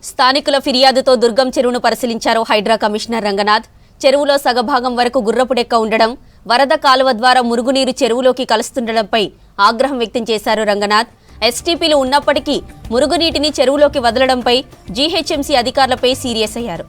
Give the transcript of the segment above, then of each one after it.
స్థానికుల ఫిర్యాదుతో దుర్గం చెరువును పరిశీలించారు హైడ్రా కమిషనర్ రంగనాథ్. చెరువులో సగభాగం వరకు గుర్రపుడెక్క ఉండడం, వరద కాలువ ద్వారా మురుగునీరు చెరువులోకి కలుస్తుండడంపై ఆగ్రహం వ్యక్తం చేశారు రంగనాథ్. ఎస్టీపీలు ఉన్నప్పటికీ మురుగునీటిని చెరువులోకి వదలడంపై జీహెచ్ఎంసీ అధికారులపై సీరియస్ అయ్యారు.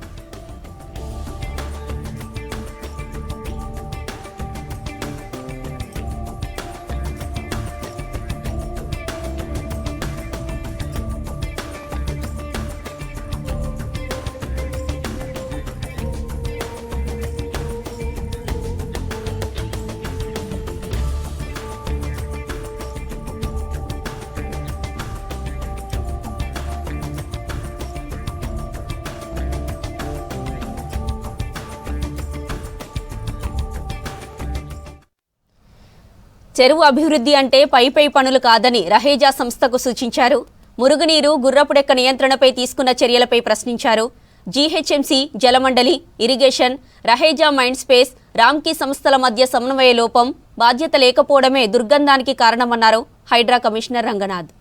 చెరువు అభివృద్ధి అంటే పై పనులు కాదని రహేజా సంస్థకు సూచించారు. మురుగునీరు, గుర్రపుడెక్క నియంత్రణపై తీసుకున్న చర్యలపై ప్రశ్నించారు. GHMC, Jalamandali, irrigation, Raheja Mindspace, Ramky సంస్థల మధ్య సమన్వయ లోపం, బాధ్యత లేకపోవడమే దుర్గంధానికి కారణమన్నారు హైడ్రా కమిషనర్ రంగనాథ్.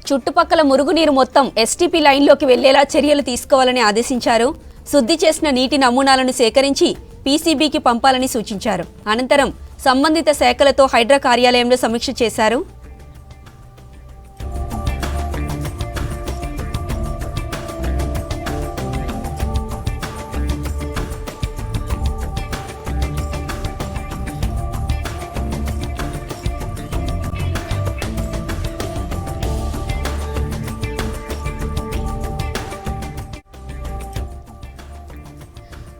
చుట్టుపక్కల మురుగునీరు మొత్తం ఎస్టీపీ లైన్లోకి వెళ్లేలా చర్యలు తీసుకోవాలని ఆదేశించారు. శుద్ధి చేసిన నీటి నమూనాలను సేకరించి పీసీబీకి పంపాలని సూచించారు. అనంతరం సంబంధిత శాఖలతో హైడ్రా కార్యాలయంలో సమీక్ష చేశారు.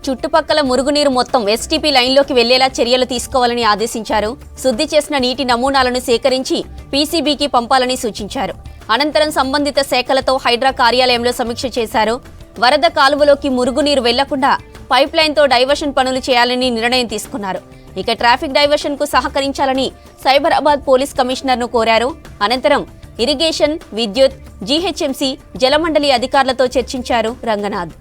చుట్టుపక్కల మురుగునీరు మొత్తం ఎస్టీపీ లైన్లోకి వెళ్లేలా చర్యలు తీసుకోవాలని ఆదేశించారు. శుద్ధి చేసిన నీటి నమూనాలను సేకరించి పీసీబీకి పంపాలని సూచించారు. అనంతరం సంబంధిత శాఖలతో హైడ్రా కార్యాలయంలో సమీక్ష చేశారు. వరద కాలువలోకి మురుగునీరు వెళ్లకుండా పైప్ లైన్తో డైవర్షన్ పనులు చేయాలని నిర్ణయం తీసుకున్నారు. ఇక ట్రాఫిక్ డైవర్షన్ కు సహకరించాలని సైబరాబాద్ పోలీస్ కమిషనర్ను కోరారు. అనంతరం ఇరిగేషన్, విద్యుత్, జీహెచ్ఎంసీ, జలమండలి అధికారులతో చర్చించారు రంగనాథ్.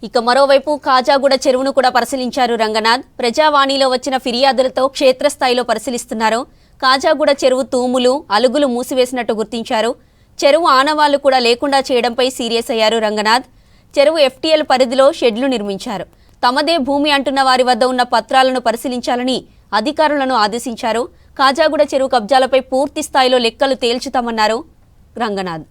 ఇక మరోవైపు కాజాగూడ చెరువును కూడా పరిశీలించారు రంగనాథ్. ప్రజావాణిలో వచ్చిన ఫిర్యాదులతో క్షేత్రస్థాయిలో పరిశీలిస్తున్నారు. కాజాగూడ చెరువు తూములు, అలుగులు మూసివేసినట్టు గుర్తించారు. చెరువు ఆనవాళ్లు కూడా లేకుండా చేయడంపై సీరియస్ అయ్యారు రంగనాథ్. చెరువు ఎఫ్టీఎల్ పరిధిలో షెడ్లు నిర్మించారు. తమదే భూమి అంటున్న వారి వద్ద ఉన్న పత్రాలను పరిశీలించాలని అధికారులను ఆదేశించారు. కాజాగూడ చెరువు కబ్జాలపై పూర్తి స్థాయిలో లెక్కలు తేల్చుతామన్నారు రంగనాథ్.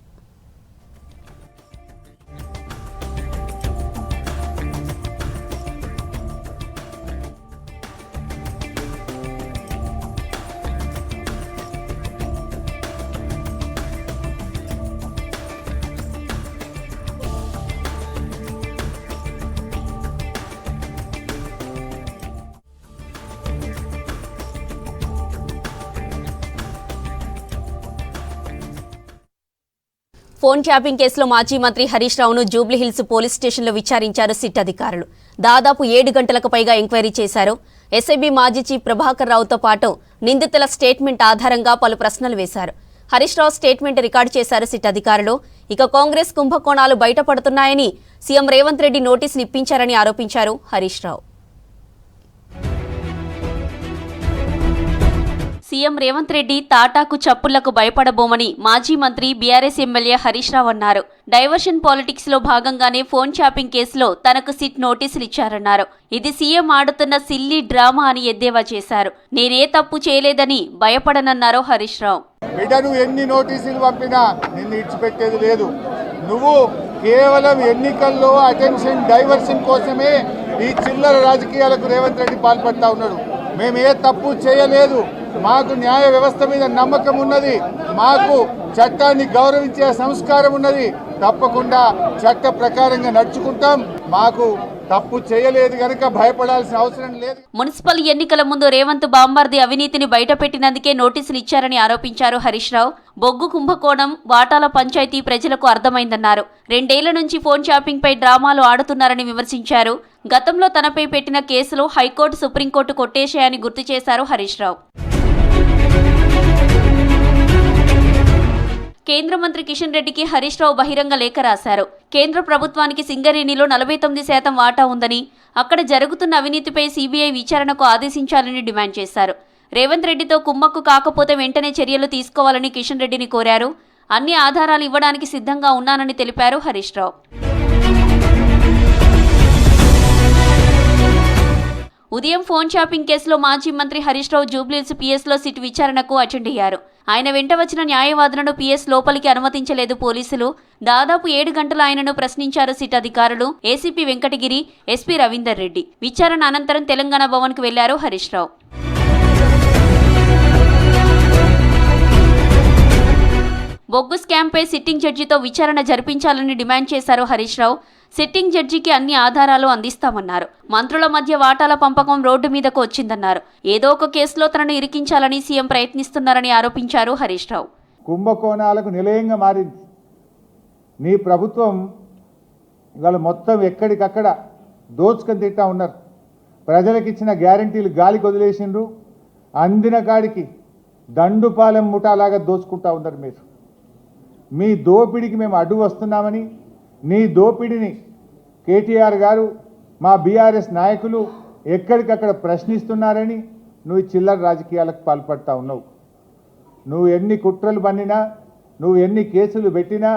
ఫోన్ ట్యాపింగ్ కేసులో మాజీ మంత్రి హరీష్ రావును జూబ్లీహిల్స్ పోలీస్ స్టేషన్లో విచారించారు సిట్ అధికారులు. దాదాపు 7 గంటలకు పైగా ఎంక్వైరీ చేశారు. ఎస్ఐబీ మాజీ చీఫ్ ప్రభాకర్ రావుతో పాటు నిందితుల స్టేట్మెంట్ ఆధారంగా పలు ప్రశ్నలు వేశారు. హరీష్ రావు స్టేట్మెంట్ రికార్డు చేశారు సిట్ అధికారులు. ఇక కాంగ్రెస్ కుంభకోణాలు బయటపడుతున్నాయని సీఎం రేవంత్ రెడ్డి నోటీసులు ఇప్పించారని ఆరోపించారు హరీష్ రావు. సీఎం రేవంత్ రెడ్డి తాటాకు చప్పుళ్లకు భయపడబోమని మాజీ మంత్రి బీఆర్ఎస్ ఎమ్మెల్యే హరీష్ రావు అన్నారు. డైవర్షన్ పాలిటిక్స్ లో భాగంగానే ఫోన్ ట్యాపింగ్ కేసులో తనకు సిట్ నోటీసులు ఇచ్చారన్నారు. ఇది సీఎం ఆడుతున్న సిల్లీ డ్రామా అని ఎద్దేవా చేశారు. నేనే తప్పు చేయలేదని భయపడనన్నారు హరీష్ రావు. బిడ్డను ఎన్ని నోటీసులు పంపినా నిన్ను ఇచ్చిపెట్టేది లేదు. నువ్వు కేవలం ఎన్నికల్లో అటెన్షన్ డైవర్షన్ కోసమే ఈ చిల్లర రాజకీయాలకు రేవంత్ రెడ్డి పాల్పడతా ఉన్నాడు. మేము ఏ తప్పు చేయలేదు. మాకు న్యాయ వ్యవస్థ మీద నమ్మకం ఉన్నది. మాకు చట్టాన్ని గౌరవించే సంస్కారం ఉన్నది. తప్పకుండా చట్ట ప్రకారంగా నడుచుకుంటాం. మాకు తప్పు చేయలేదు కనుక భయపడాల్సిన అవసరం లేదు. మున్సిపల్ ఎన్నికల ముందు రేవంత్ బాంబార్ది అవినీతిని బయటపెట్టినందుకే నోటీసులు ఇచ్చారని ఆరోపించారు హరీష్ రావు. బొగ్గు కుంభకోణం, వాటాల పంచాయతీ ప్రజలకు అర్థమైందన్నారు. 2 ఏళ్ల నుంచి ఫోన్ షాపింగ్ పై డ్రామాలు ఆడుతున్నారని విమర్శించారు. గతంలో తనపై పెట్టిన కేసులో హైకోర్టు, సుప్రీంకోర్టు కొట్టేశాయని గుర్తు చేశారు హరీష్ రావు. కేంద్ర మంత్రి కిషన్ రెడ్డికి హరీష్ రావు బహిరంగ లేఖ రాశారు. కేంద్ర ప్రభుత్వానికి సింగరేణిలో 49% వాటా ఉందని, అక్కడ జరుగుతున్న అవినీతిపై సీబీఐ విచారణకు ఆదేశించాలని డిమాండ్ చేశారు. రేవంత్ రెడ్డితో కుమ్మక్కు కాకపోతే వెంటనే చర్యలు తీసుకోవాలని కిషన్ రెడ్డిని కోరారు. అన్ని ఆధారాలు ఇవ్వడానికి సిద్ధంగా ఉన్నానని తెలిపారు హరీష్ రావు. ఉదయం ఫోన్ షాపింగ్ కేసులో మాజీ మంత్రి హరీష్ రావు జూబ్లీహిల్స్ పీఎస్లో సిట్ విచారణకు అటెండ్ అయ్యారు. ఆయన వెంట వచ్చిన న్యాయవాదులను పీఎస్ లోపలికి అనుమతించలేదు పోలీసులు. దాదాపు 7 గంటలు ఆయనను ప్రశ్నించారు సిట్ అధికారులు. ACP Venkatagiri, SP Ravinder Reddy. విచారణ అనంతరం తెలంగాణ భవన్కు వెళ్లారు హరీష్ రావు. బొగ్గు స్కామ్పై సిట్టింగ్ జడ్జితో విచారణ జరిపించాలని డిమాండ్ చేశారు హరీష్ రావు. సిట్టింగ్ జడ్జికి అన్ని ఆధారాలు అందిస్తామన్నారు. మంత్రుల మధ్య వాటాల పంపకం రోడ్డు మీదకు వచ్చిందన్నారు. ఏదో ఒక కేసులో తనను ఇరికించాలని సీఎం ప్రయత్నిస్తున్నారని ఆరోపించారు హరీష్ రావు. కుంభకోణాలకు నిలయంగా మారింది నీ ప్రభుత్వం. ఇవాళ మొత్తం ఎక్కడికక్కడ దోచుకొని తింటా ఉన్నారు. ప్రజలకిచ్చిన గ్యారంటీలు గాలికి వదిలేసిండ్రు. అందిన కాడికి దండుపాలెం ముఠాలాగా దోచుకుంటా ఉన్నారు. మీరు మీ దోపిడికి మేము అడ్డు వస్తున్నామని, నీ దోపిడిని కేటీఆర్ గారు, మా బీఆర్ఎస్ నాయకులు ఎక్కడికక్కడ ప్రశ్నిస్తున్నారని నువ్వు చిల్లర రాజకీయాలకు పాల్పడతా ఉన్నావు. నువ్వు ఎన్ని కుట్రలు పన్నినా, నువ్వు ఎన్ని కేసులు పెట్టినా,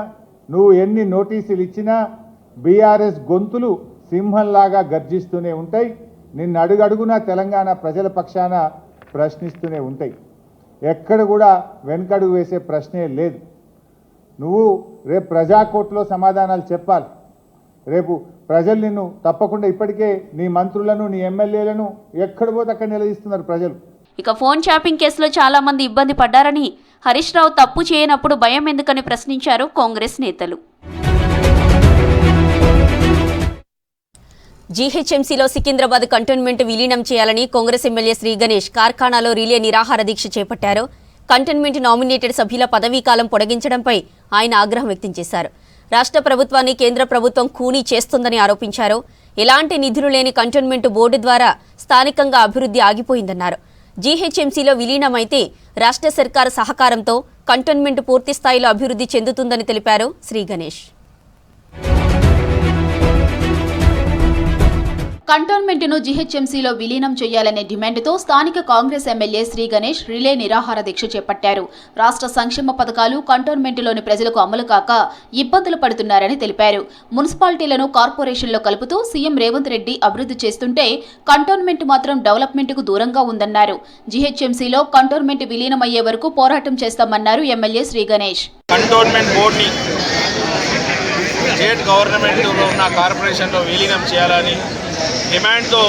నువ్వు ఎన్ని నోటీసులు ఇచ్చినా బీఆర్ఎస్ గొంతులు సింహంలాగా గర్జిస్తూనే ఉంటాయి. నిన్ను అడుగడుగునా తెలంగాణ ప్రజల పక్షాన ప్రశ్నిస్తూనే ఉంటాయి. ఎక్కడ కూడా వెనకడుగు వేసే ప్రశ్నే లేదు. నువ్వు రేపు ప్రజాకోర్టులో సమాధానాలు చెప్పాలి. రేపు ప్రజలు నిన్ను తప్పకుండా, ఇప్పటికే నీ మంత్రులను, నీ ఎమ్మెల్యేలను ఎక్కడ పోతే అక్కడ నిలదీస్తున్నారు ప్రజలు. ఇక ఫోన్ షాపింగ్ కేసులో చాలా మంది ఇబ్బంది పడ్డారని, హరీష్ రావు తప్పు చేయనప్పుడు భయం ఎందుకని ప్రశ్నించారు కాంగ్రెస్ నేతలు. జీహెచ్ఎంసీలో సికింద్రాబాద్ కంటోన్మెంట్ విలీనం చేయాలని కాంగ్రెస్ ఎమ్మెల్యే శ్రీ గణేష్ కార్ఖానాలో రిలే నిరాహార దీక్ష చేపట్టారు. కంటోన్మెంట్ నామినేటెడ్ సభ్యుల పదవీకాలం పొడిగించడంపై ఆయన ఆగ్రహం వ్యక్తం చేశారు. రాష్ట్ర ప్రభుత్వాన్ని కేంద్ర ప్రభుత్వం ఖూనీ చేస్తోందని ఆరోపించారు. ఎలాంటి నిధులు లేని కంటోన్మెంట్ బోర్డు ద్వారా స్థానికంగా అభివృద్ధి ఆగిపోయిందన్నారు. జీహెచ్ఎంసీలో విలీనమైతే రాష్ట్ర సర్కారు సహకారంతో కంటోన్మెంట్ పూర్తి స్థాయిలో అభివృద్ధి చెందుతుందని తెలిపారు శ్రీ గణేష్. కంటోన్మెంట్ను జీహెచ్ఎంసీలో విలీనం చేయాలనే డిమాండ్తో స్థానిక కాంగ్రెస్ ఎమ్మెల్యే శ్రీ గణేష్ రిలే నిరాహార దీక్ష చేపట్టారు. రాష్ట్ర సంక్షేమ పథకాలు కంటోన్మెంట్లోని ప్రజలకు అమలు కాక ఇబ్బందులు పడుతున్నారని తెలిపారు. మున్సిపాలిటీలను కార్పొరేషన్లో కలుపుతూ సీఎం రేవంత్ రెడ్డి అభివృద్ధి చేస్తుంటే కంటోన్మెంట్ మాత్రం డెవలప్మెంట్కు దూరంగా ఉందన్నారు. జీహెచ్ఎంసీలో కంటోన్మెంట్ విలీనమయ్యే వరకు పోరాటం చేస్తామన్నారు ఎమ్మెల్యే శ్రీ గణేష్. కంటోన్మెంట్ బోర్డుని స్టేట్ గవర్నమెంట్లో ఉన్న కార్పొరేషన్లో విలీనం చేయాలని డిమాండ్తో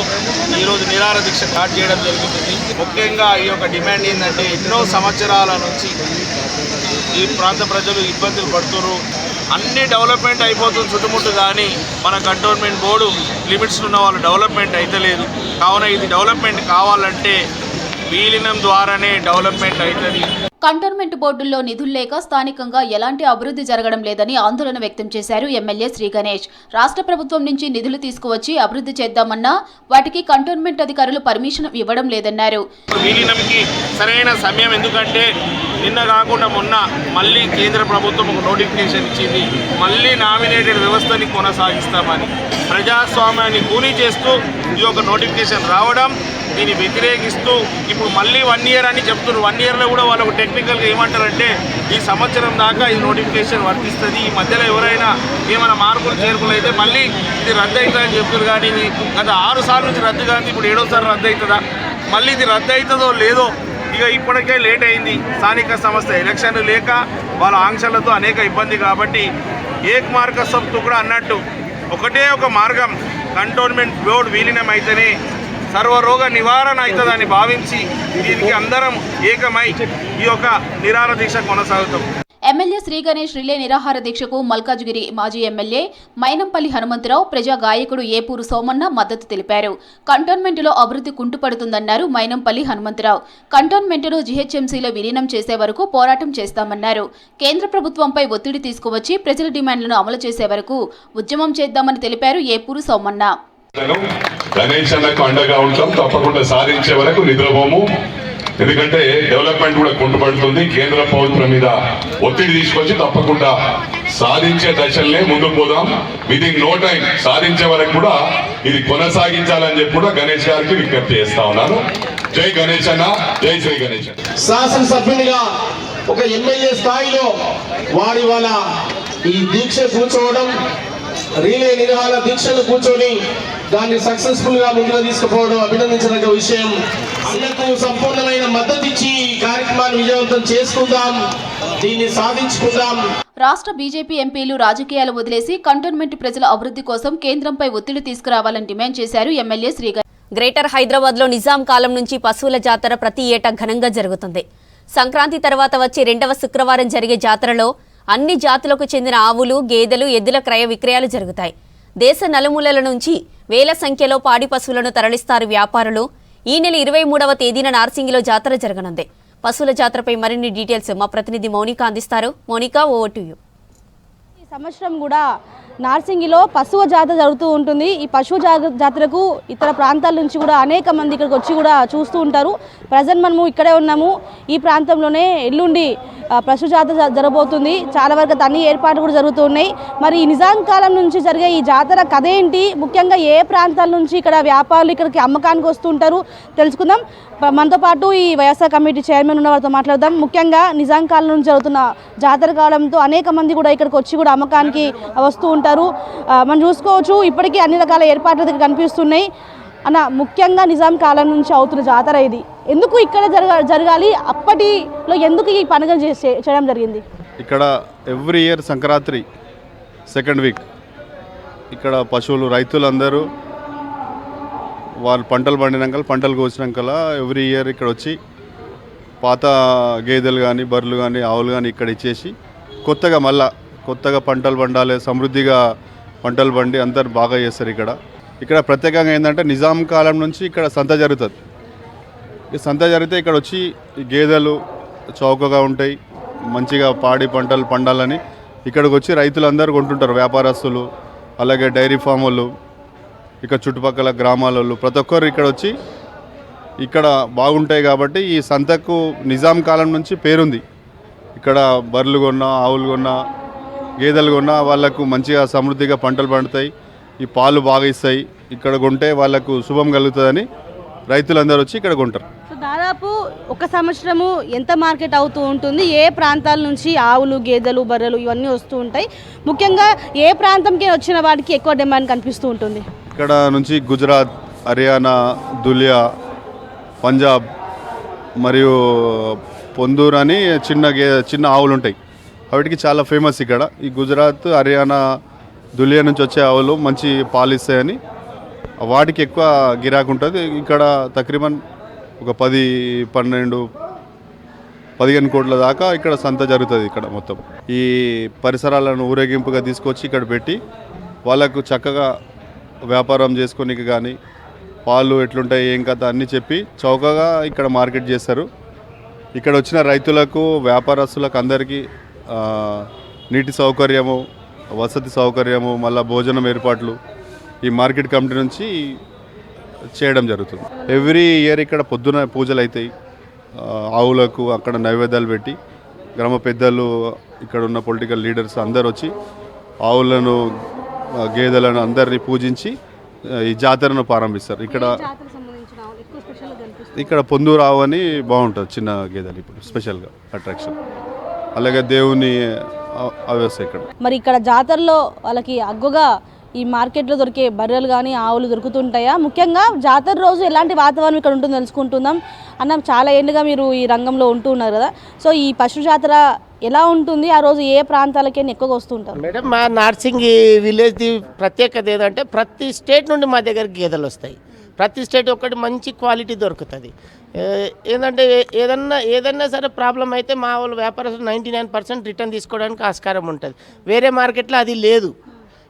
ఈరోజు నిరాహార దీక్ష స్టార్ట్ చేయడం జరుగుతుంది. ముఖ్యంగా ఈ యొక్క డిమాండ్ ఏంటంటే, ఎన్నో సంవత్సరాల నుంచి ఈ ప్రాంత ప్రజలు ఇబ్బందులు పడుతున్నారు. అన్ని డెవలప్మెంట్ అయిపోతుంది చుట్టుముట్టు, కానీ మన కంటోన్మెంట్ బోర్డు లిమిట్స్ ఉన్న వాళ్ళు డెవలప్మెంట్ అయితలేదు. కావున ఇది డెవలప్మెంట్ కావాలంటే విలీనం ద్వారానే డెవలప్మెంట్ అవుతుంది. కంటోన్మెంట్ బోర్డుల్లో నిధులు లేక స్థానికంగా ఎలాంటి అభివృద్ధి జరగడం లేదని ఆందోళన వ్యక్తం చేశారు ఎమ్మెల్యే శ్రీ గణేష్. రాష్ట్ర ప్రభుత్వం నుంచి నిధులు తీసుకువచ్చి అభివృద్ధి చేద్దామన్నా వాటికి కంటోన్మెంట్ అధికారులు పర్మిషన్ ఇవ్వడం లేదన్నారు. విలీనంకి సరైన సమయం, ఎందుకంటే నిన్న కాకుండా మొన్న మళ్ళీ కేంద్ర ప్రభుత్వం ఒక నోటిఫికేషన్ ఇచ్చింది. మళ్ళీ నామినేటెడ్ వ్యవస్థని కొనసాగిస్తామని ప్రజాస్వామ్యాన్ని కూనీ చేస్తూ ఈ యొక్క నోటిఫికేషన్ రావడం, దీన్ని వ్యతిరేకిస్తూ ఇప్పుడు మళ్ళీ 1 year అని చెప్తున్నారు. 1 yearలో కూడా వాళ్ళకు టెక్నికల్గా ఏమంటారంటే ఈ సంవత్సరం దాకా ఈ నోటిఫికేషన్ వర్తిస్తుంది. ఈ మధ్యలో ఎవరైనా ఏమైనా మార్పులు చేర్పులు అయితే మళ్ళీ ఇది రద్దు అవుతుందని చెప్తున్నారు. కానీ ఇది గత 6 సార్లు నుంచి రద్దు కానీ ఇప్పుడు 7వసారి రద్దు అవుతుందా, మళ్ళీ ఇది రద్దు అవుతుందో లేదో ఇక ఇప్పటికే లేట్ అయింది. స్థానిక సంస్థ ఎలక్షన్లు లేక వాళ్ళ ఆంక్షలతో అనేక ఇబ్బంది. కాబట్టి ఏక్ మార్గ సబ్తు కూడా అన్నట్టు ఒకటే ఒక మార్గం, కంటోన్మెంట్ బోర్డు విలీనం అయితేనే సర్వరోగ నివారణ అవుతుందని భావించి దీనికి అందరం ఏకమై ఈ యొక్క నిరాహార దీక్ష కొనసాగుతాం. ఎమ్మెల్యే శ్రీ గణేష్ రిలే నిరాహార దీక్షకు మల్కాజ్గిరి మాజీ ఎమ్మెల్యే మైనంపల్లి హనుమంతరావు, ప్రజా గాయకుడు ఏపూరు సోమన్న మద్దతు తెలిపారు. కంటోన్మెంటులో అభివృద్ధి కుంటుపడుతుందన్నారు మైనంపల్లి హనుమంతరావు. కంటోన్మెంటును జీహెచ్ఎంసీలో విలీనం చేసే వరకు పోరాటం చేస్తామన్నారు. కేంద్ర ప్రభుత్వంపై ఒత్తిడి తీసుకువచ్చి ప్రజల డిమాండ్లను అమలు చేసే వరకు ఉద్యమం చేద్దామని తెలిపారు ఏపూరు సోమన్న. గణేష్ అన్నకు అండగా ఉంటాం, తప్పకుండా సాధించే వరకు నిద్రపోము. ఎందుకంటే డెవలప్మెంట్ కూడా కుంటుపడుతుంది. కేంద్ర ప్రభుత్వం మీద ఒత్తిడి తీసుకొచ్చి తప్పకుండా సాధించే దశల్నే ముందుకు పోదాం. విదిన్ నో టైం సాధించే వరకు కూడా ఇది కొనసాగించాలని చెప్పి కూడా గణేష్ గారికి విజ్ఞప్తి చేస్తా ఉన్నాను. జై గణేష్ అన్న, జై శ్రీ గణేష్. శాసనసభ్యునిగా ఒక ఎమ్మెల్యే స్థాయిలో వారి వాళ్ళ ఈ దీక్ష కూర్చోవడం, రీలే నిరాహార దీక్షను కూర్చొని దాన్ని సక్సెస్ఫుల్ గా ముందుకు తీసుకుపోవడం అభినందించిన విషయం. అన్నకు సంపూర్ణమైన మద్దతు ఇచ్చి ఈ కార్యక్రమాన్ని విజయవంతం చేసుకుందాం, దీన్ని సాధించుకుందాం. రాష్ట్ర బీజేపీ ఎంపీలు రాజకీయాలు వదిలేసి కంటోన్మెంట్ ప్రజల అభివృద్ధి కోసం కేంద్రంపై ఒత్తిడి తీసుకురావాలని డిమాండ్ చేశారు ఎమ్మెల్యే శ్రీ గణేష్. గ్రేటర్ హైదరాబాద్లో నిజాం కాలం నుంచి పశువుల జాతర ప్రతి ఏటా ఘనంగా జరుగుతుంది. సంక్రాంతి తర్వాత వచ్చే 2వ శుక్రవారం జరిగే జాతరలో అన్ని జాతులకు చెందిన ఆవులు, గేదెలు, ఎద్దుల క్రయ విక్రయాలు జరుగుతాయి. దేశ నలుమూలల నుంచి వేల సంఖ్యలో పాడి పశువులను తరలిస్తారు వ్యాపారులు. ఈ నెల 23వ తేదీన నార్సింగిలో జాతర జరగనుంది. పశువుల జాతరపై మరిన్ని డీటెయిల్స్ మా ప్రతినిధి మౌనిక అందిస్తారు. Mounika, over to you. ఈ సంవత్సరం కూడా నార్సింగిలో పశువు జాతర జరుగుతూ ఉంటుంది. ఈ పశువు జాతరకు ఇతర ప్రాంతాల నుంచి కూడా అనేక మంది ఇక్కడికి వచ్చి కూడా చూస్తూ ఉంటారు. ప్రజెంట్ మనము ఇక్కడే ఉన్నాము. ఈ ప్రాంతంలోనే ఎల్లుండి పశు జాతర జరగబోతుంది. చాలా వరకు అన్ని ఏర్పాట్లు కూడా జరుగుతూ ఉన్నాయి. మరి ఈ నిజాం కాలం నుంచి జరిగే ఈ జాతర కథ ఏంటి, ముఖ్యంగా ఏ ప్రాంతాల నుంచి ఇక్కడ వ్యాపారులు ఇక్కడికి అమ్మకానికి వస్తూ ఉంటారు తెలుసుకుందాం. మనతో పాటు ఈ వ్యవసాయ కమిటీ చైర్మన్ ఉన్న వారితో మాట్లాడదాం. ముఖ్యంగా నిజాం కాలం నుంచి జరుగుతున్న జాతర కావడంతో అనేక మంది కూడా ఇక్కడికి వచ్చి కూడా అమ్మకానికి వస్తూ ఉంటారు. మనం చూసుకోవచ్చు, ఇప్పటికీ అన్ని రకాల ఏర్పాట్లు కనిపిస్తున్నాయి. అన్న, ముఖ్యంగా నిజాం కాలం నుంచి అవుతున్న జాతర ఇది. ఎందుకు ఇక్కడ జరగాలి, అప్పటిలో ఎందుకు ఈ పండుగ చేయడం జరిగింది? ఇక్కడ every year Sankranti second week ఇక్కడ పశువులు రైతులందరూ వాళ్ళు పంటలు పండినాక, పంటలు కోసినాక ఎవ్రీ ఇయర్ ఇక్కడ వచ్చి పాత గేదెలు కానీ, బర్రెలు కానీ, ఆవులు కానీ ఇక్కడ ఇచ్చేసి కొత్తగా పంటలు పండాలి, సమృద్ధిగా పంటలు పండి అందరు బాగా చేస్తారు. ఇక్కడ ప్రత్యేకంగా ఏంటంటే నిజాం కాలం నుంచి ఇక్కడ సంత జరుగుతుంది. ఈ సంత జరిగితే ఇక్కడ వచ్చి ఈ గేదెలు చౌకగా ఉంటాయి, మంచిగా పాడి పంటలు పండాలని ఇక్కడికి వచ్చి రైతులందరూ కొంటుంటారు. వ్యాపారస్తులు, అలాగే డైరీ ఫామ్ వాళ్ళు, ఇక్కడ చుట్టుపక్కల గ్రామాల వాళ్ళు, ప్రతి ఒక్కరు ఇక్కడ వచ్చి ఇక్కడ బాగుంటాయి. కాబట్టి ఈ సంతకు నిజాం కాలం నుంచి పేరుంది. ఇక్కడ బర్రెలు కొన్నా, ఆవులు కొన్నా, గేదెలు కొన్నా వాళ్ళకు మంచిగా సమృద్ధిగా పంటలు పండుతాయి, ఈ పాలు బాగా ఇస్తాయి. ఇక్కడ కొంటే వాళ్ళకు శుభం కలుగుతుందని రైతులందరూ వచ్చి ఇక్కడ కొంటారు. సో దాదాపు ఒక సంవత్సరము ఎంత మార్కెట్ అవుతూ ఉంటుంది? ఏ ప్రాంతాల నుంచి ఆవులు, గేదెలు, బర్రెలు ఇవన్నీ వస్తూ ఉంటాయి? ముఖ్యంగా ఏ ప్రాంతంకి వచ్చిన వాటికి ఎక్కువ డిమాండ్ కనిపిస్తూ ఉంటుంది? ఇక్కడ నుంచి గుజరాత్, హర్యానా, దులియా, పంజాబ్ మరియు పొందూరు అని చిన్న ఆవులు ఉంటాయి. వాటికి చాలా ఫేమస్ ఇక్కడ. ఈ గుజరాత్, హర్యానా, దులియా నుంచి వచ్చే ఆవులు మంచి పాలు ఇస్తాయని వాటికి ఎక్కువ గిరాకు ఉంటుంది. ఇక్కడ తక్రీబన్ ఒక 10-15 కోట్ల దాకా ఇక్కడ సంత జరుగుతుంది. ఇక్కడ మొత్తం ఈ పరిసరాలను ఊరేగింపుగా తీసుకొచ్చి ఇక్కడ పెట్టి వాళ్ళకు చక్కగా వ్యాపారం చేసుకోనికి కానీ, పాలు ఎట్లుంటాయి ఏం కథ అన్నీ చెప్పి చౌకగా ఇక్కడ మార్కెట్ చేస్తారు. ఇక్కడ వచ్చిన రైతులకు, వ్యాపారస్తులకు అందరికీ నీటి సౌకర్యము, వసతి సౌకర్యము, మళ్ళీ భోజనం ఏర్పాట్లు ఈ మార్కెట్ కమిటీ నుంచి చేయడం జరుగుతుంది. ఎవ్రీ ఇయర్ ఇక్కడ పొద్దున పూజలు అవుతాయి. ఆవులకు అక్కడ నైవేద్యాలు పెట్టి గ్రామ పెద్దలు, ఇక్కడ ఉన్న పొలిటికల్ లీడర్స్ అందరు వచ్చి ఆవులను, గేదెలను అందరినీ పూజించి ఈ జాతరను ప్రారంభిస్తారు. ఇక్కడ పొందూరు ఆవు అని బాగుంటుంది, చిన్న గేదెలు ఇప్పుడు స్పెషల్గా అట్రాక్షన్. అలాగే దేవుని అవస్థ ఇక్కడ. మరి ఇక్కడ జాతరలో వాళ్ళకి అగ్గుగా ఈ మార్కెట్లో దొరికే బర్రెలు కానీ, ఆవులు దొరుకుతుంటాయా? ముఖ్యంగా జాతర రోజు ఎలాంటి వాతావరణం ఇక్కడ ఉంటుందో తెలుసుకుంటున్నాం. అన్న, చాలా ఏళ్ళుగా మీరు ఈ రంగంలో ఉంటూ ఉన్నారు కదా, సో ఈ పశు జాతర ఎలా ఉంటుంది? ఆ రోజు ఏ ప్రాంతాలకైనా ఎక్కువగా వస్తుంటారు? మేడం, మా నార్సింగ్ విలేజ్ది ప్రత్యేకత ఏదంటే ప్రతి స్టేట్ నుండి మా దగ్గర గేదెలు వస్తాయి. ప్రతి స్టేట్ ఒకటి మంచి క్వాలిటీ దొరుకుతుంది. ఏంటంటే ఏదన్నా సరే ప్రాబ్లం అయితే మా వాళ్ళు వ్యాపారస్తులు 99% రిటర్న్ తీసుకోవడానికి ఆస్కారం ఉంటుంది. వేరే మార్కెట్లో అది లేదు.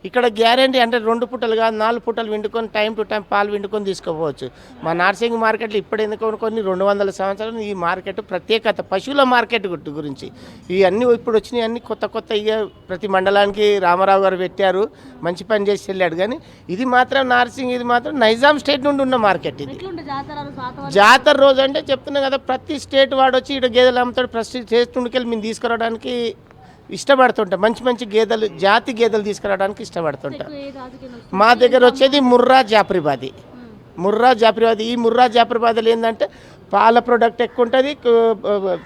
ఇక్కడ గ్యారంటీ అంటే 2 పూటలు కాదు 4 పూటలు వండుకొని టైం టు టైం పాలు వండుకొని తీసుకోపోవచ్చు. మా నార్సింగ్ మార్కెట్లో ఇప్పుడు ఎందుకు కొన్ని 200 సంవత్సరాలు ఈ మార్కెట్ ప్రత్యేకత పశువుల మార్కెట్ గురించి ఇవన్నీ ఇప్పుడు వచ్చినాయి. అన్ని కొత్త ఇక ప్రతి మండలానికి రామారావు గారు పెట్టారు, మంచి పని చేసి వెళ్ళాడు. కానీ ఇది మాత్రం నార్సింగ్ ఇది మాత్రం నైజాం స్టేట్ నుండి ఉన్న మార్కెట్. ఇది జాతర రోజు అంటే చెప్తున్నా కదా, ప్రతి స్టేట్ వాడు వచ్చి ఇక్కడ గేదెలు అమ్ముతాడు. ప్రతి స్టేట్ నుండికెళ్ళి మేము తీసుకురావడానికి ఇష్టపడుతుంటాం. మంచి గేదెలు జాతి గేదెలు తీసుకురావడానికి ఇష్టపడుతుంటాం. మా దగ్గర వచ్చేది ముర్రా జాఫ్రిబాది. ఈ ముర్రా జాఫ్రిబాదీలు ఏంటంటే పాల ప్రొడక్ట్ ఎక్కువ ఉంటుంది,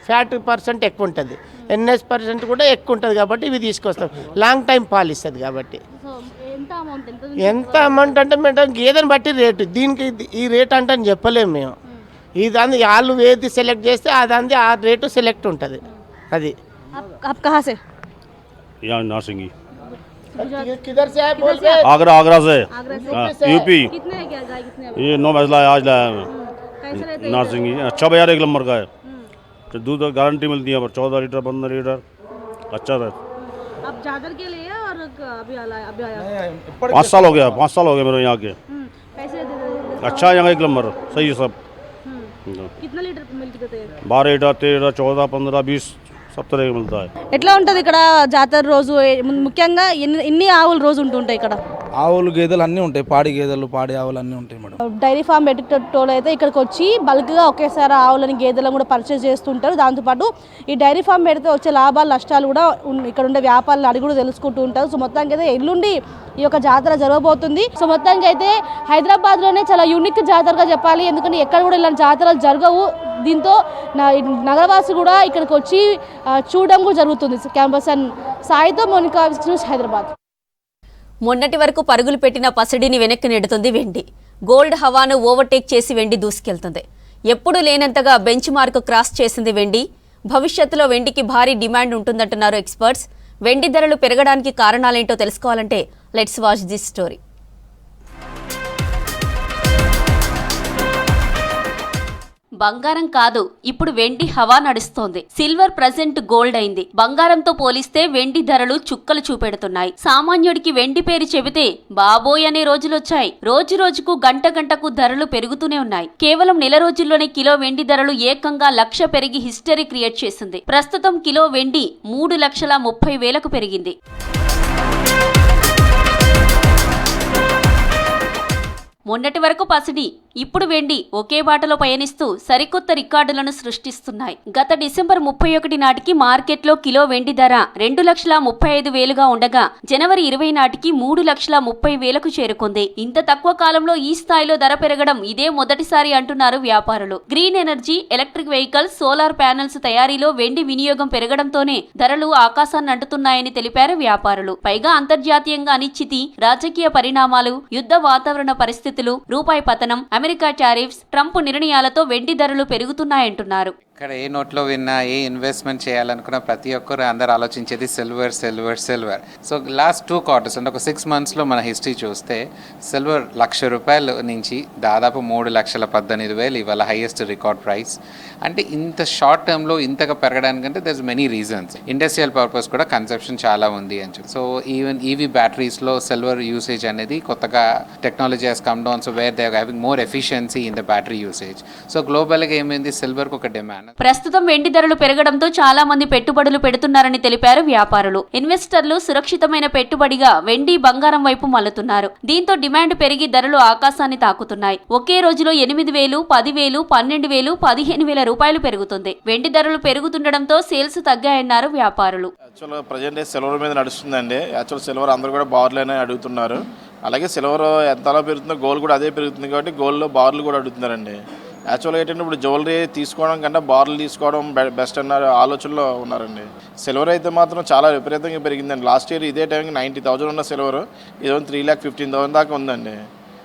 ఫ్యాట్ % ఎక్కువ ఉంటుంది, NS% కూడా ఎక్కువ ఉంటుంది. కాబట్టి ఇవి తీసుకొస్తాం. లాంగ్ టైం పాలు ఇస్తుంది. కాబట్టి ఎంత అమౌంట్ అంటే మేడం గేదెని బట్టి రేటు, దీనికి ఈ రేట్ అంటే అని చెప్పలేము మేము. ఈ దాన్ని వాళ్ళు ఏది సెలెక్ట్ చేస్తే దాన్ని ఆ రేటు సెలెక్ట్ ఉంటుంది. అది आप कहाँ से? यहाँ नारसिंगी। किधर से है बोल के? आगरा से। यूपी। कितने है क्या गाय कितने? ये 9 भैंस लाया, आज लाया मैं कैसे रहते हैं? नारसिंगी। अच्छा बाजार 1 नंबर का है। तो दूध गारंटी मिलती है पर 14 लीटर 15 लीटर अच्छा रहता। आप चादर के लिए और अभी आया 5 साल हो गया, 5 साल हो गए मेरे यहाँ के। कैसे रहते? अच्छा यहाँ 1 नंबर सही है सब। कितना लीटर मिल्क देते हैं? 12 लीटर 13 लीटर 14 15 20 सब तरह का मिलता है। ఎట్లా ఉంటుంది ఇక్కడ జాతర రోజు? ముఖ్యంగా ఎన్ని ఆవులు రోజు ఉంటుంటాయి ఇక్కడ? ఆవులు గేదెలు అన్నీ ఉంటాయి, పాడి గేదెలు పాడి ఆవులు అన్నీ ఉంటాయి మేడం. డైరీ ఫామ్ పెట్టేటోళ్ళు అయితే ఇక్కడికి వచ్చి బల్క్గా ఒకేసారి ఆవులని గేదెలను కూడా పర్చేజ్ చేస్తుంటారు. దాంతోపాటు ఈ డైరీ ఫామ్ పెడితే వచ్చే లాభాలు నష్టాలు కూడా ఇక్కడ ఉండే వ్యాపారులు అడిగి కూడా తెలుసుకుంటూ ఉంటారు. సో మొత్తానికి అయితే ఎల్లుండి ఈ యొక్క జాతర జరగబోతుంది. సో మొత్తానికి అయితే హైదరాబాద్లోనే చాలా యూనిక్ జాతరగా చెప్పాలి, ఎందుకంటే ఎక్కడ కూడా ఇలాంటి జాతరలు జరగవు. దీంతో నగరవాసి కూడా ఇక్కడికి వచ్చి చూడడం కూడా జరుగుతుంది. క్యాంపస్ అండ్ సాయితో మోనికా, న్యూస్, హైదరాబాద్. మొన్నటి వరకు పరుగులు పెట్టిన పసిడిని వెనక్కి నెడుతుంది వెండి. గోల్డ్ హవాను ఓవర్టేక్ చేసి వెండి దూసుకెళ్తుంది. ఎప్పుడూ లేనంతగా బెంచ్ మార్క్ క్రాస్ చేసింది వెండి. భవిష్యత్తులో వెండికి భారీ డిమాండ్ ఉంటుందంటున్నారు ఎక్స్పర్ట్స్. వెండి ధరలు పెరగడానికి కారణాలేంటో తెలుసుకోవాలంటే లెట్స్ వాచ్ దిస్ స్టోరీ. బంగారం కాదు, ఇప్పుడు వెండి హవా నడుస్తోంది. సిల్వర్ ప్రజెంట్ గోల్డ్ అయింది. బంగారంతో పోలిస్తే వెండి ధరలు చుక్కలు చూపెడుతున్నాయి. సామాన్యుడికి వెండి పేరు చెబితే బాబోయ్ అనే రోజులొచ్చాయి. రోజు రోజుకు గంటకు ధరలు పెరుగుతూనే ఉన్నాయి. కేవలం నెల రోజుల్లోనే కిలో వెండి ధరలు ఏకంగా 1,00,000 పెరిగి హిస్టరీ క్రియేట్ చేసింది. ప్రస్తుతం కిలో వెండి 3,30,000 పెరిగింది. మొన్నటి వరకు పసిడి, ఇప్పుడు వెండి ఒకే బాటలో పయనిస్తూ సరికొత్త రికార్డులను సృష్టిస్తున్నాయి. గత డిసెంబర్ 31 నాటికి మార్కెట్లో కిలో వెండి ధర 2,35,000గా ఉండగా జనవరి 20 నాటికి 3,30,000కు చేరుకుంది. ఇంత తక్కువ కాలంలో ఈ స్థాయిలో ధర పెరగడం ఇదే మొదటిసారి అంటున్నారు వ్యాపారులు. Green energy, electric vehicles, solar panels తయారీలో వెండి వినియోగం పెరగడంతోనే ధరలు ఆకాశాన్ని అంటుతున్నాయని తెలిపారు వ్యాపారులు. పైగా అంతర్జాతీయంగా అనిశ్చితి, రాజకీయ పరిణామాలు, యుద్ధ వాతావరణ పరిస్థితులు, రూపాయి పతనం, అమెరికా టారిఫ్స్, ట్రంప్ నిర్ణయాలతో వెండి ధరలు పెరుగుతున్నాయంటున్నారు. ఇక్కడ ఏ నోట్లో విన్నా, ఏ ఇన్వెస్ట్మెంట్ చేయాలనుకున్నా ప్రతి ఒక్కరు అందరు ఆలోచించేది సిల్వర్. సో లాస్ట్ 2 quarters అంటే ఒక 6 monthsలో మన హిస్టరీ చూస్తే సిల్వర్ ₹1,00,000 నుంచి దాదాపు 3,18,000 ఇవాళ హైయెస్ట్ రికార్డ్ ప్రైస్. అంటే ఇంత షార్ట్ టర్మ్లో ఇంతగా పెరగడానికంటే there's many reasons. Industrial purpose కూడా కన్సెప్షన్ చాలా ఉంది అని చెప్పి. సో ఈవెన్ ఈవీ బ్యాటరీస్లో సిల్వర్ యూసేజ్ అనేది కొత్తగా technology has come down, so where they are having more efficiency in the battery usage. So గ్లోబల్గా ఏమైంది, సిల్వర్కి ఒక డిమాండ్. ప్రస్తుతం వెండి ధరలు పెరగడంతో చాలా మంది పెట్టుబడులు పెడుతున్నారని తెలిపారు వ్యాపారులు. ఇన్వెస్టర్లు సురక్షితమైన పెట్టుబడిగా వెండి, బంగారం వైపు మళ్లుతున్నారు. దీంతో డిమాండ్ పెరిగి ధరలు ఆకాశాన్ని తాకుతున్నాయి. ఒకే రోజులో 8,000, 10,000, 12,000, 15,000 పెరుగుతుంది. వెండి ధరలు పెరుగుతుండడంతో సేల్స్ తగ్గాయన్నారు వ్యాపారులు. యాక్చువల్గా ప్రజెంట్ సిల్వర్ మీద నడుస్తుందండి. యాక్చువల్ సిల్వర్ అందరూ కూడా బార్లు అడుగుతున్నారు. అలాగే సిల్వర్ ఎంతలా పెరుగుతుందో గోల్డ్ కూడా అదే పెరుగుతుంది కాబట్టి గోల్డ్లో బార్లు కూడా అడుగుతున్నారండి. యాక్చువల్గా ఏంటంటే ఇప్పుడు జ్యువెలరీ తీసుకోవడం కంటే బార్లు తీసుకోవడం బెస్ట్ అన్న ఆలోచనలో ఉన్నారండి. సిల్వర్ అయితే మాత్రం చాలా విపరీతంగా పెరిగిందండి. లాస్ట్ ఇయర్ ఇదే టైంకి 90,000 ఉన్న సిల్వర్ ఈరోజు 3,15,000 దాకా ఉందండి.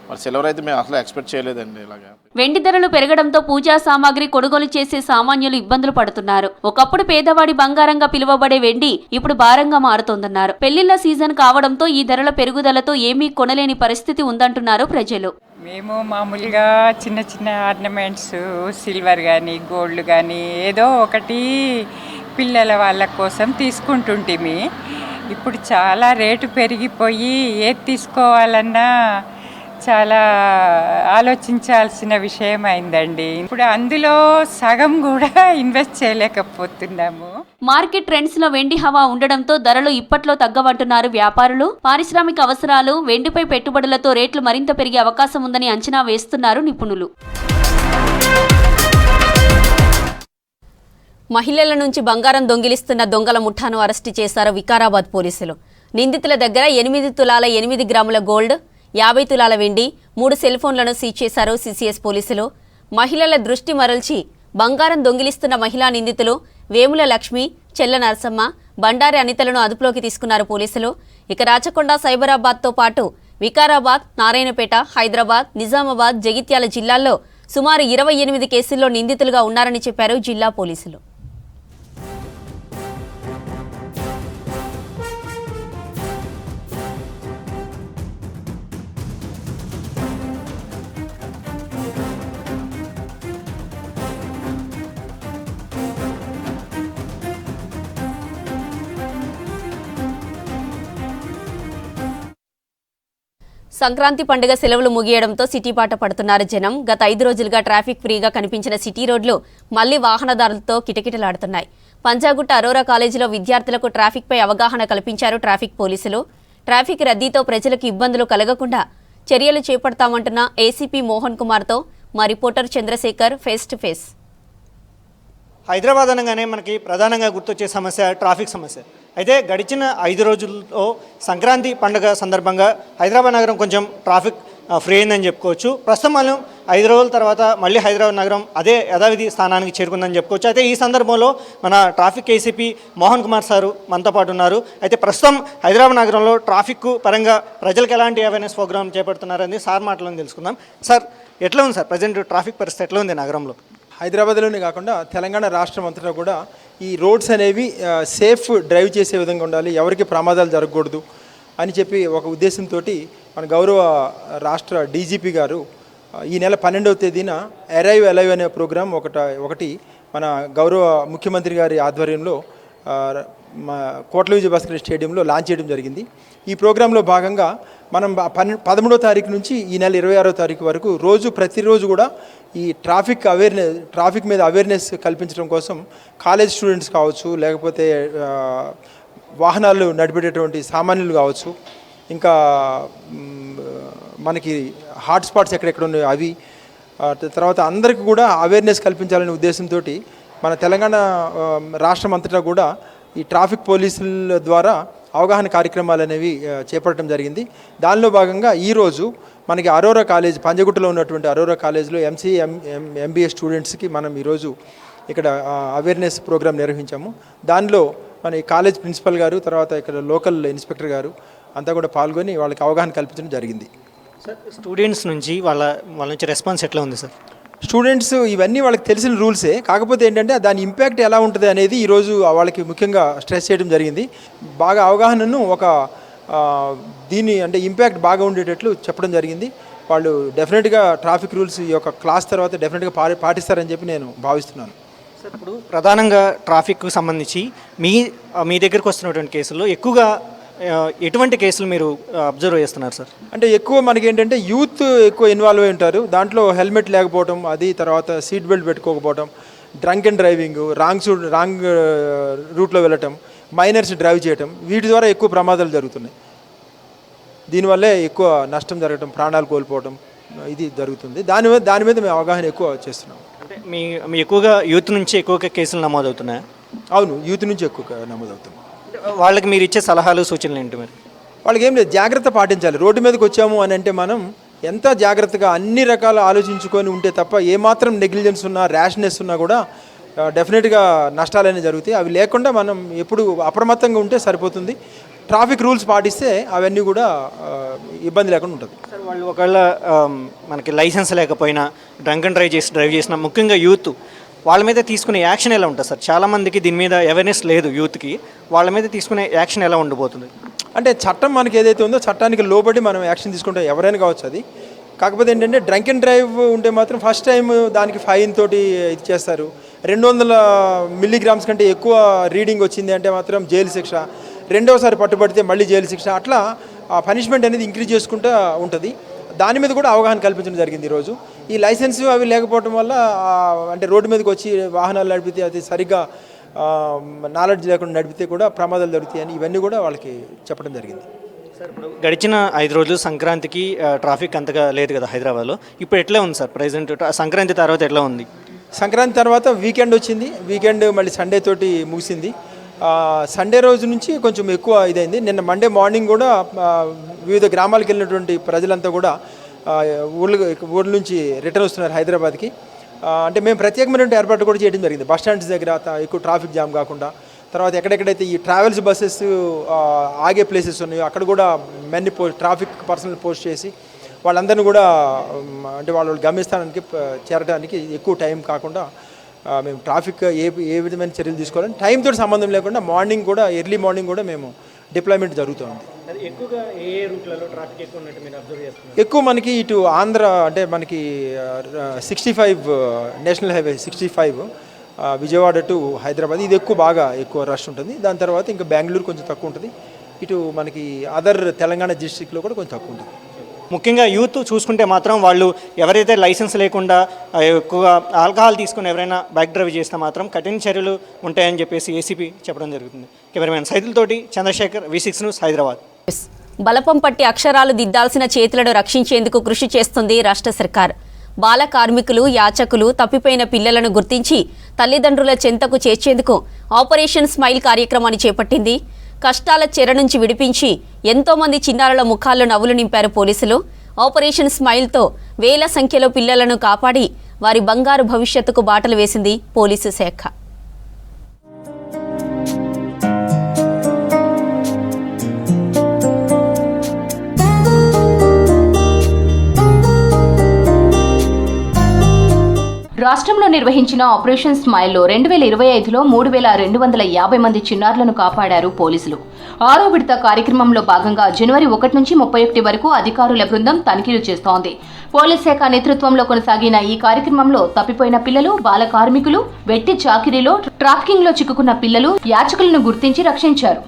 మరి సిల్వర్ అయితే మేము అసలు ఎక్స్పెక్ట్ చేయలేదండి ఇలాగా. వెండి ధరలు పెరగడంతో పూజా సామాగ్రి కొనుగోలు చేసే సామాన్యులు ఇబ్బందులు పడుతున్నారు. ఒకప్పుడు పేదవాడి బంగారంగా పిలువబడే వెండి ఇప్పుడు భారంగా మారుతోందన్నారు. పెళ్లిళ్ల సీజన్ కావడంతో ఈ ధరల పెరుగుదలతో ఏమీ కొనలేని పరిస్థితి ఉందంటున్నారు ప్రజలు. మేము మామూలుగా చిన్న చిన్న ఆర్నమెంట్స్ సిల్వర్ కానీ గోల్డ్ కానీ ఏదో ఒకటి పిల్లల వాళ్ళ కోసం తీసుకుంటుంటిమి. ఇప్పుడు చాలా రేటు పెరిగిపోయి ఏది తీసుకోవాలన్నా చాలా ఆలోచించాల్సిన విషయం అయిందండి. ఇప్పుడు అందులో సగం కూడా ఇన్వెస్ట్ చేయలేకపోతున్నాము. మార్కెట్ ట్రెండ్స్ లో వెండి హవా ఉండడంతో ధరలు ఇప్పట్లో తగ్గవంటున్నారు వ్యాపారులు. పారిశ్రామిక అవసరాలు, వెండిపై పెట్టుబడులతో రేట్లు మరింత పెరిగే అవకాశం ఉందని అంచనా వేస్తున్నారు నిపుణులు. మహిళల నుంచి బంగారం దొంగిలిస్తున్న దొంగల ముఠాను అరెస్టు చేశారు వికారాబాద్ పోలీసులు. నిందితుల దగ్గర 8 తులాల 8 గ్రాముల గోల్డ్, 50 తులాల వెండి, 3 సెల్ ఫోన్లను సీజ్ చేశారు సిసిఎస్ పోలీసులు. మహిళల దృష్టి మరల్చి బంగారం దొంగిలిస్తున్న మహిళా నిందితులు వేముల లక్ష్మి, చెల్ల నరసమ్మ, బండారి అనితలను అదుపులోకి తీసుకున్నారు పోలీసులు. ఇక రాచకొండ, సైబరాబాద్తో పాటు వికారాబాద్, నారాయణపేట, హైదరాబాద్, నిజామాబాద్, జగిత్యాల జిల్లాల్లో సుమారు 28 కేసుల్లో నిందితులుగా ఉన్నారని చెప్పారు జిల్లా పోలీసులు. సంక్రాంతి పండుగ సెలవులు ముగియడంతో సిటీ బాట పడుతున్నారు జనం. గత 5 రోజులుగా ట్రాఫిక్ ఫ్రీగా కనిపించిన సిటీ రోడ్లు మళ్లీ వాహనదారులతో కిటకిటలాడుతున్నాయి. పంజాగుట్ట అరోరా కాలేజీలో విద్యార్థులకు ట్రాఫిక్పై అవగాహన కల్పించారు ట్రాఫిక్ పోలీసులు. ట్రాఫిక్ రద్దీతో ప్రజలకు ఇబ్బందులు కలగకుండా చర్యలు చేపడతామంటున్న ఏసీపీ మోహన్ కుమార్తో మా reporter Chandrashekar face to face. Hyderabad అనగానే మనకి ప్రధానంగా గుర్తొచ్చే సమస్య ట్రాఫిక్ సమస్య. అయితే గడిచిన 5 రోజుల్లో సంక్రాంతి పండుగ సందర్భంగా హైదరాబాద్ నగరం కొంచెం ట్రాఫిక్ ఫ్రీ అయిందని చెప్పుకోవచ్చు. ప్రస్తుతం మనం 5 రోజుల తర్వాత మళ్ళీ హైదరాబాద్ నగరం అదే యథావిధి స్థానానికి చేరుకుందని చెప్పుకోవచ్చు. అయితే ఈ సందర్భంలో మన traffic ACP Mohan Kumar sir మనతో పాటు ఉన్నారు. అయితే ప్రస్తుతం హైదరాబాద్ నగరంలో ట్రాఫిక్ పరంగా ప్రజలకు ఎలాంటి అవేర్నెస్ ప్రోగ్రామ్ చేపడుతున్నారని సార్ మాటలను తెలుసుకుందాం. సార్, ఎట్లా ఉంది సార్ ప్రజెంట్ ట్రాఫిక్ పరిస్థితి ఎట్లా ఉంది నగరంలో? హైదరాబాద్లోనే కాకుండా తెలంగాణ రాష్ట్రం అంతటా కూడా ఈ రోడ్స్ అనేవి సేఫ్ డ్రైవ్ చేసే విధంగా ఉండాలి, ఎవరికి ప్రమాదాలు జరగకూడదు అని చెప్పి ఒక ఉద్దేశంతో మన గౌరవ రాష్ట్ర డీజీపీ గారు ఈ నెల 12వ తేదీన అరైవ్ అలైవ్ అనే ప్రోగ్రాం ఒకటి మన గౌరవ ముఖ్యమంత్రి గారి ఆధ్వర్యంలో కోట్ల విజయభాస్కర్ స్టేడియంలో లాంచ్ చేయడం జరిగింది. ఈ ప్రోగ్రాంలో భాగంగా మనం 13వ తారీఖు నుంచి ఈ నెల 26వ తారీఖు వరకు ప్రతిరోజు కూడా ఈ ట్రాఫిక్ మీద అవేర్నెస్ కల్పించడం కోసం కాలేజ్ స్టూడెంట్స్ కావచ్చు, లేకపోతే వాహనాలు నడిపేటటువంటి సామాన్యులు కావచ్చు, ఇంకా మనకి హాట్స్పాట్స్ ఎక్కడెక్కడ ఉన్నాయో అవి, తర్వాత అందరికీ కూడా అవేర్నెస్ కల్పించాలనే ఉద్దేశంతో మన తెలంగాణ రాష్ట్రం అంతటా కూడా ఈ ట్రాఫిక్ పోలీసుల ద్వారా అవగాహన కార్యక్రమాలు అనేవి చేపట్టడం జరిగింది. దానిలో భాగంగా ఈరోజు మనకి అరోరా కాలేజ్, పంజగుట్టలో ఉన్నటువంటి అరోరా కాలేజ్లో ఎంసీఏ ఎంబీఏ స్టూడెంట్స్కి మనం ఈరోజు ఇక్కడ అవేర్నెస్ ప్రోగ్రామ్ నిర్వహించాము. దానిలో మన కాలేజ్ ప్రిన్సిపల్ గారు, తర్వాత ఇక్కడ లోకల్ ఇన్స్పెక్టర్ గారు అంతా కూడా పాల్గొని వాళ్ళకి అవగాహన కల్పించడం జరిగింది. సార్, స్టూడెంట్స్ నుంచి వాళ్ళ నుంచి రెస్పాన్స్ ఎట్లా ఉంది సార్? స్టూడెంట్స్ ఇవన్నీ వాళ్ళకి తెలిసిన రూల్సే, కాకపోతే ఏంటంటే దాని ఇంపాక్ట్ ఎలా ఉంటుంది అనేది ఈరోజు వాళ్ళకి ముఖ్యంగా స్ట్రెస్ చేయడం జరిగింది. బాగా అవగాహనను దీన్ని అంటే ఇంపాక్ట్ బాగా ఉండేటట్లు చెప్పడం జరిగింది. వాళ్ళు డెఫినెట్గా ట్రాఫిక్ రూల్స్ ఈ యొక్క క్లాస్ తర్వాత డెఫినెట్గా పాటిస్తారని చెప్పి నేను భావిస్తున్నాను. సార్, ఇప్పుడు ప్రధానంగా ట్రాఫిక్కు సంబంధించి మీ దగ్గరకు వస్తున్నటువంటి కేసుల్లో ఎక్కువగా ఎటువంటి కేసులు మీరు అబ్జర్వ్ చేస్తున్నారు సార్? అంటే ఎక్కువ మనకి ఏంటంటే యూత్ ఎక్కువ ఇన్వాల్వ్ అయి ఉంటారు. దాంట్లో హెల్మెట్ లేకపోవడం, అది తర్వాత సీట్ బెల్ట్ పెట్టుకోకపోవడం, డ్రంక్ అండ్ డ్రైవింగ్, రాంగ్ రూట్లో వెళ్ళటం, మైనర్స్ డ్రైవ్ చేయటం, వీటి ద్వారా ఎక్కువ ప్రమాదాలు జరుగుతున్నాయి. దీనివల్లే ఎక్కువ నష్టం జరగటం, ప్రాణాలు కోల్పోవడం ఇది జరుగుతుంది. దాని మీద మేము అవగాహన ఎక్కువ చేస్తున్నాం. అంటే మీ ఎక్కువగా యూత్ నుంచి ఎక్కువగా కేసులు నమోదవుతున్నాయా? అవును, యూత్ నుంచి ఎక్కువగా నమోదవుతున్నాయి. వాళ్ళకి మీరు ఇచ్చే సలహాలు, సూచనలు ఏంటి? మరి వాళ్ళకి ఏం లేదు, జాగ్రత్త పాటించాలి. రోడ్డు మీదకి వచ్చాము అని అంటే మనం ఎంత జాగ్రత్తగా అన్ని రకాల ఆలోచించుకొని ఉంటే తప్ప ఏమాత్రం నెగ్లిజెన్స్ ఉన్నా, ర్యాష్నెస్ ఉన్నా కూడా డెఫినెట్గా నష్టాలనే జరుగుతాయి. అవి లేకుండా మనం ఎప్పుడు అప్రమత్తంగా ఉంటే సరిపోతుంది. ట్రాఫిక్ రూల్స్ పాటిస్తే అవన్నీ కూడా ఇబ్బంది లేకుండా ఉంటుంది. సార్ వాళ్ళు ఒకవేళ మనకి లైసెన్స్ లేకపోయినా డ్రంక్ అండ్ డ్రైవ్ చేసిన ముఖ్యంగా యూత్ వాళ్ళ మీద తీసుకునే యాక్షన్ ఎలా ఉంటుంది సార్? చాలామందికి దీని మీద అవేర్నెస్ లేదు యూత్కి, వాళ్ళ మీద తీసుకునే యాక్షన్ ఎలా ఉండబోతుంది? అంటే చట్టం మనకి ఏదైతే ఉందో చట్టానికి లోబడి మనం యాక్షన్ తీసుకుంటే ఎవరైనా కావచ్చు అది. కాకపోతే ఏంటంటే డ్రంక్ అండ్ డ్రైవ్ ఉంటే మాత్రం ఫస్ట్ టైం దానికి ఫైన్ తోటి ఇది చేస్తారు. 200 మిల్లీగ్రామ్స్ కంటే ఎక్కువ రీడింగ్ వచ్చింది అంటే మాత్రం జైలు శిక్ష, రెండోసారి పట్టుబడితే మళ్ళీ జైలు శిక్ష, అట్లా పనిష్మెంట్ అనేది ఇంక్రీజ్ చేసుకుంటూ ఉంటుంది. దాని మీద కూడా అవగాహన కల్పించడం జరిగింది ఈరోజు. ఈ లైసెన్స్ అవి లేకపోవడం వల్ల అంటే రోడ్డు మీదకి వచ్చి వాహనాలు నడిపితే అది సరిగ్గా నాలెడ్జ్ లేకుండా నడిపితే కూడా ప్రమాదాలు జరుగుతాయని ఇవన్నీ కూడా వాళ్ళకి చెప్పడం జరిగింది. సార్ ఇప్పుడు గడిచిన 5 రోజులు సంక్రాంతికి ట్రాఫిక్ అంతగా లేదు కదా హైదరాబాద్లో, ఇప్పుడు ఎట్లా ఉంది సార్ ప్రజెంట్? సంక్రాంతి తర్వాత ఎట్లా ఉంది? సంక్రాంతి తర్వాత వీకెండ్ వచ్చింది, వీకెండ్ మళ్ళీ సండే తోటి ముగిసింది. సండే రోజు నుంచి కొంచెం ఎక్కువ ఇదైంది. నిన్న మండే మార్నింగ్ కూడా వివిధ గ్రామాలకు వెళ్ళినటువంటి ప్రజలంతా కూడా ఊళ్ళ నుంచి రిటర్న్ వస్తున్నారు హైదరాబాద్కి. అంటే మేము ప్రత్యేకమైనటువంటి ఏర్పాటు కూడా చేయడం జరిగింది. బస్ స్టాండ్స్ దగ్గర ఎక్కువ ట్రాఫిక్ జామ్ కాకుండా, తర్వాత ఎక్కడెక్కడైతే ఈ ట్రావెల్స్ బస్సెస్ ఆగే ప్లేసెస్ ఉన్నాయో అక్కడ కూడా మెన్ని ట్రాఫిక్ పర్సనల్ పోస్ట్ చేసి వాళ్ళందరినీ కూడా అంటే వాళ్ళ గమ్యస్థానానికి చేరడానికి ఎక్కువ టైం కాకుండా మేము ట్రాఫిక్ ఏ విధమైన చర్యలు తీసుకోవాలని టైంతో సంబంధం లేకుండా మార్నింగ్ కూడా ఎర్లీ మార్నింగ్ కూడా మేము డిప్లాయ్మెంట్ జరుగుతుంది. ఎక్కువగా ఏ రూట్లలో ట్రాఫిక్ ఎక్కువ ఉన్నట్టు మీరు అబ్జర్వ్ చేస్తున్నారు? ఎక్కువ మనకి ఇటు ఆంధ్ర అంటే మనకి 65 national highway 65 Vijayawada to Hyderabad ఇది బాగా ఎక్కువ రష్ ఉంటుంది. దాని తర్వాత ఇంకా బెంగళూరు కొంచెం తక్కువ ఉంటుంది. ఇటు మనకి అదర్ తెలంగాణ డిస్ట్రిక్ట్లో కూడా కొంచెం తక్కువ ఉంటుంది. ముఖ్యంగా యూత్ చూసుకుంటే మాత్రం వాళ్ళు ఎవరైతే లైసెన్స్ లేకుండా ఎక్కువగా ఆల్కహాల్ తీసుకుని ఎవరైనా బైక్ డ్రైవ్ చేస్తే మాత్రం కఠిన చర్యలు ఉంటాయని చెప్పేసి ఏసీపీ చెప్పడం జరుగుతుంది. కెమెరామెన్ సైదులతోటి చంద్రశేఖర్, V6 న్యూస్, హైదరాబాద్. బలపం పట్టి అక్షరాలు దిద్దాల్సిన చేతులను రక్షించేందుకు కృషి చేస్తుంది రాష్ట్ర సర్కార్. బాల కార్మికులు, యాచకులు, తప్పిపోయిన పిల్లలను గుర్తించి తల్లిదండ్రుల చెంతకు చేర్చేందుకు ఆపరేషన్ స్మైల్ కార్యక్రమాన్ని చేపట్టింది. కష్టాల చెర నుంచి విడిపించి ఎంతో మంది చిన్నారుల ముఖాల్లో నవ్వులు నింపారు పోలీసులు. ఆపరేషన్ స్మైల్తో వేల సంఖ్యలో పిల్లలను కాపాడి వారి బంగారు భవిష్యత్తుకు బాటలు వేసింది పోలీసు శాఖ. రాష్ట్రంలో నిర్వహించిన ఆపరేషన్ స్మైల్లో 2025లో 3250 మంది చిన్నారులను కాపాడారు పోలీసులు. 6వ విడత కార్యక్రమంలో భాగంగా జనవరి 1 నుంచి 31 వరకు అధికారుల బృందం తనిఖీలు చేస్తోంది. పోలీస్ శాఖ నేతృత్వంలో కొనసాగిన ఈ కార్యక్రమంలో తప్పిపోయిన పిల్లలు, బాల కార్మికులు, వెట్టి చాకిరీలో, ట్రాఫికింగ్లో చిక్కుకున్న పిల్లలు, యాచకులను గుర్తించి రక్షించారు.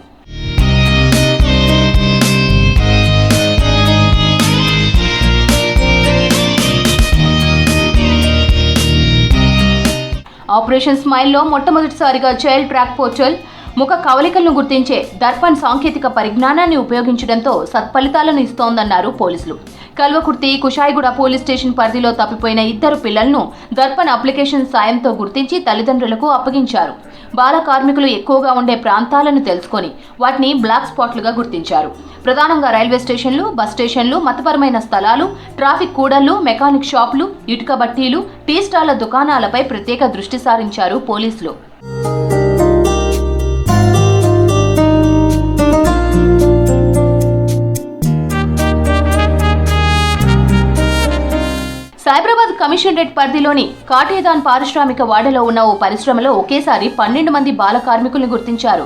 ఆపరేషన్ స్మైల్లో మొట్టమొదటిసారిగా చైల్డ్ ట్రాక్ పోర్టల్, ముఖ కవలికలను గుర్తించే దర్పణ్ సాంకేతిక పరిజ్ఞానాన్ని ఉపయోగించడంతో సత్ఫలితాలను ఇస్తోందన్నారు పోలీసులు. కల్వకుర్తి, కుషాయిగూడ పోలీస్ స్టేషన్ పరిధిలో తప్పిపోయిన 2 పిల్లలను దర్పణ్ అప్లికేషన్ సాయంతో గుర్తించి తల్లిదండ్రులకు అప్పగించారు. బాల కార్మికులు ఎక్కువగా ఉండే ప్రాంతాలను తెలుసుకొని వాటిని బ్లాక్ స్పాట్లుగా గుర్తించారు. ప్రధానంగా రైల్వే స్టేషన్లు, బస్ స్టేషన్లు, మతపరమైన స్థలాలు, ట్రాఫిక్ కూడళ్లు, మెకానిక్ షాపులు, ఇటుక బట్టీలు, టీ స్టాళ్ల దుకాణాలపై ప్రత్యేక దృష్టి సారించారు పోలీసులు. సైబరాబాద్ కమిషనరేట్ పరిధిలోని కాటేదాన్ పారిశ్రామిక వాడలో ఉన్న ఓ పరిశ్రమలో ఒకేసారి 12 మంది బాల కార్మికులను గుర్తించారు.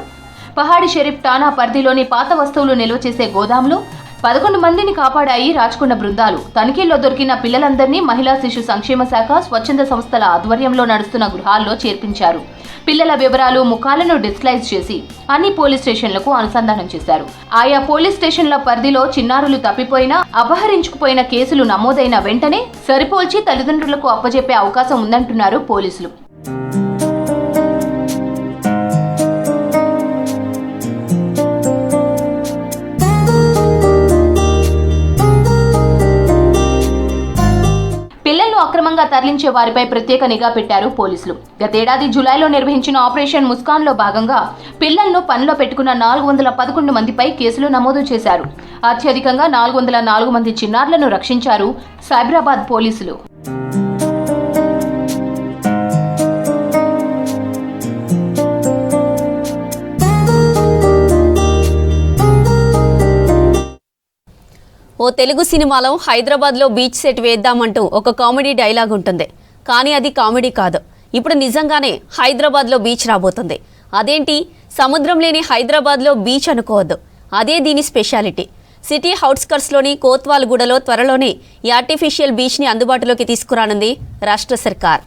పహాడి షరీఫ్ ఠాణా పరిధిలోని పాత వస్తువులు నిల్వ చేసే గోదాంలో 11 మందిని కాపాడాయి రాచకొండ బృందాలు. తనిఖీల్లో దొరికిన పిల్లలందరినీ మహిళా శిశు సంక్షేమ శాఖ, స్వచ్ఛంద సంస్థల ఆధ్వర్యంలో నడుస్తున్న గృహాల్లో చేర్పించారు. పిల్లల వివరాలు, ముఖాలను డిస్క్లైజ్ చేసి అన్ని పోలీస్ స్టేషన్లకు అనుసంధానం చేశారు. ఆయా పోలీస్ స్టేషన్ల పరిధిలో చిన్నారులు తప్పిపోయినా, అపహరించుకుపోయిన కేసులు నమోదైన వెంటనే సరిపోల్చి తల్లిదండ్రులకు అప్పజెప్పే అవకాశం ఉందంటున్నారు పోలీసులు. అక్రమంగా తరలించే వారిపై ప్రత్యేక నిఘా పెట్టారు పోలీసులు. గతేడాది జూలైలో నిర్వహించిన ఆపరేషన్ ముస్కాన్లో భాగంగా పిల్లలను పనిలో పెట్టుకున్న 411 మందిపై కేసులు నమోదు చేశారు. అత్యధికంగా 404 మంది చిన్నారులను రక్షించారు సైబరాబాద్ పోలీసులు. ఓ తెలుగు సినిమాలో హైదరాబాద్లో బీచ్ సెట్ వేద్దామంటూ ఒక కామెడీ డైలాగ్ ఉంటుంది. కానీ అది కామెడీ కాదు. ఇప్పుడు నిజంగానే హైదరాబాద్లో బీచ్ రాబోతుంది. అదేంటి, సముద్రం లేని హైదరాబాద్లో బీచ్ అనుకోవద్దు. అదే దీని స్పెషాలిటీ. సిటీ అవుట్స్కర్ట్స్లోని కోత్వాల్గూడలో త్వరలోనే ఈ ఆర్టిఫిషియల్ బీచ్ని అందుబాటులోకి తీసుకురానుంది రాష్ట్ర సర్కార్.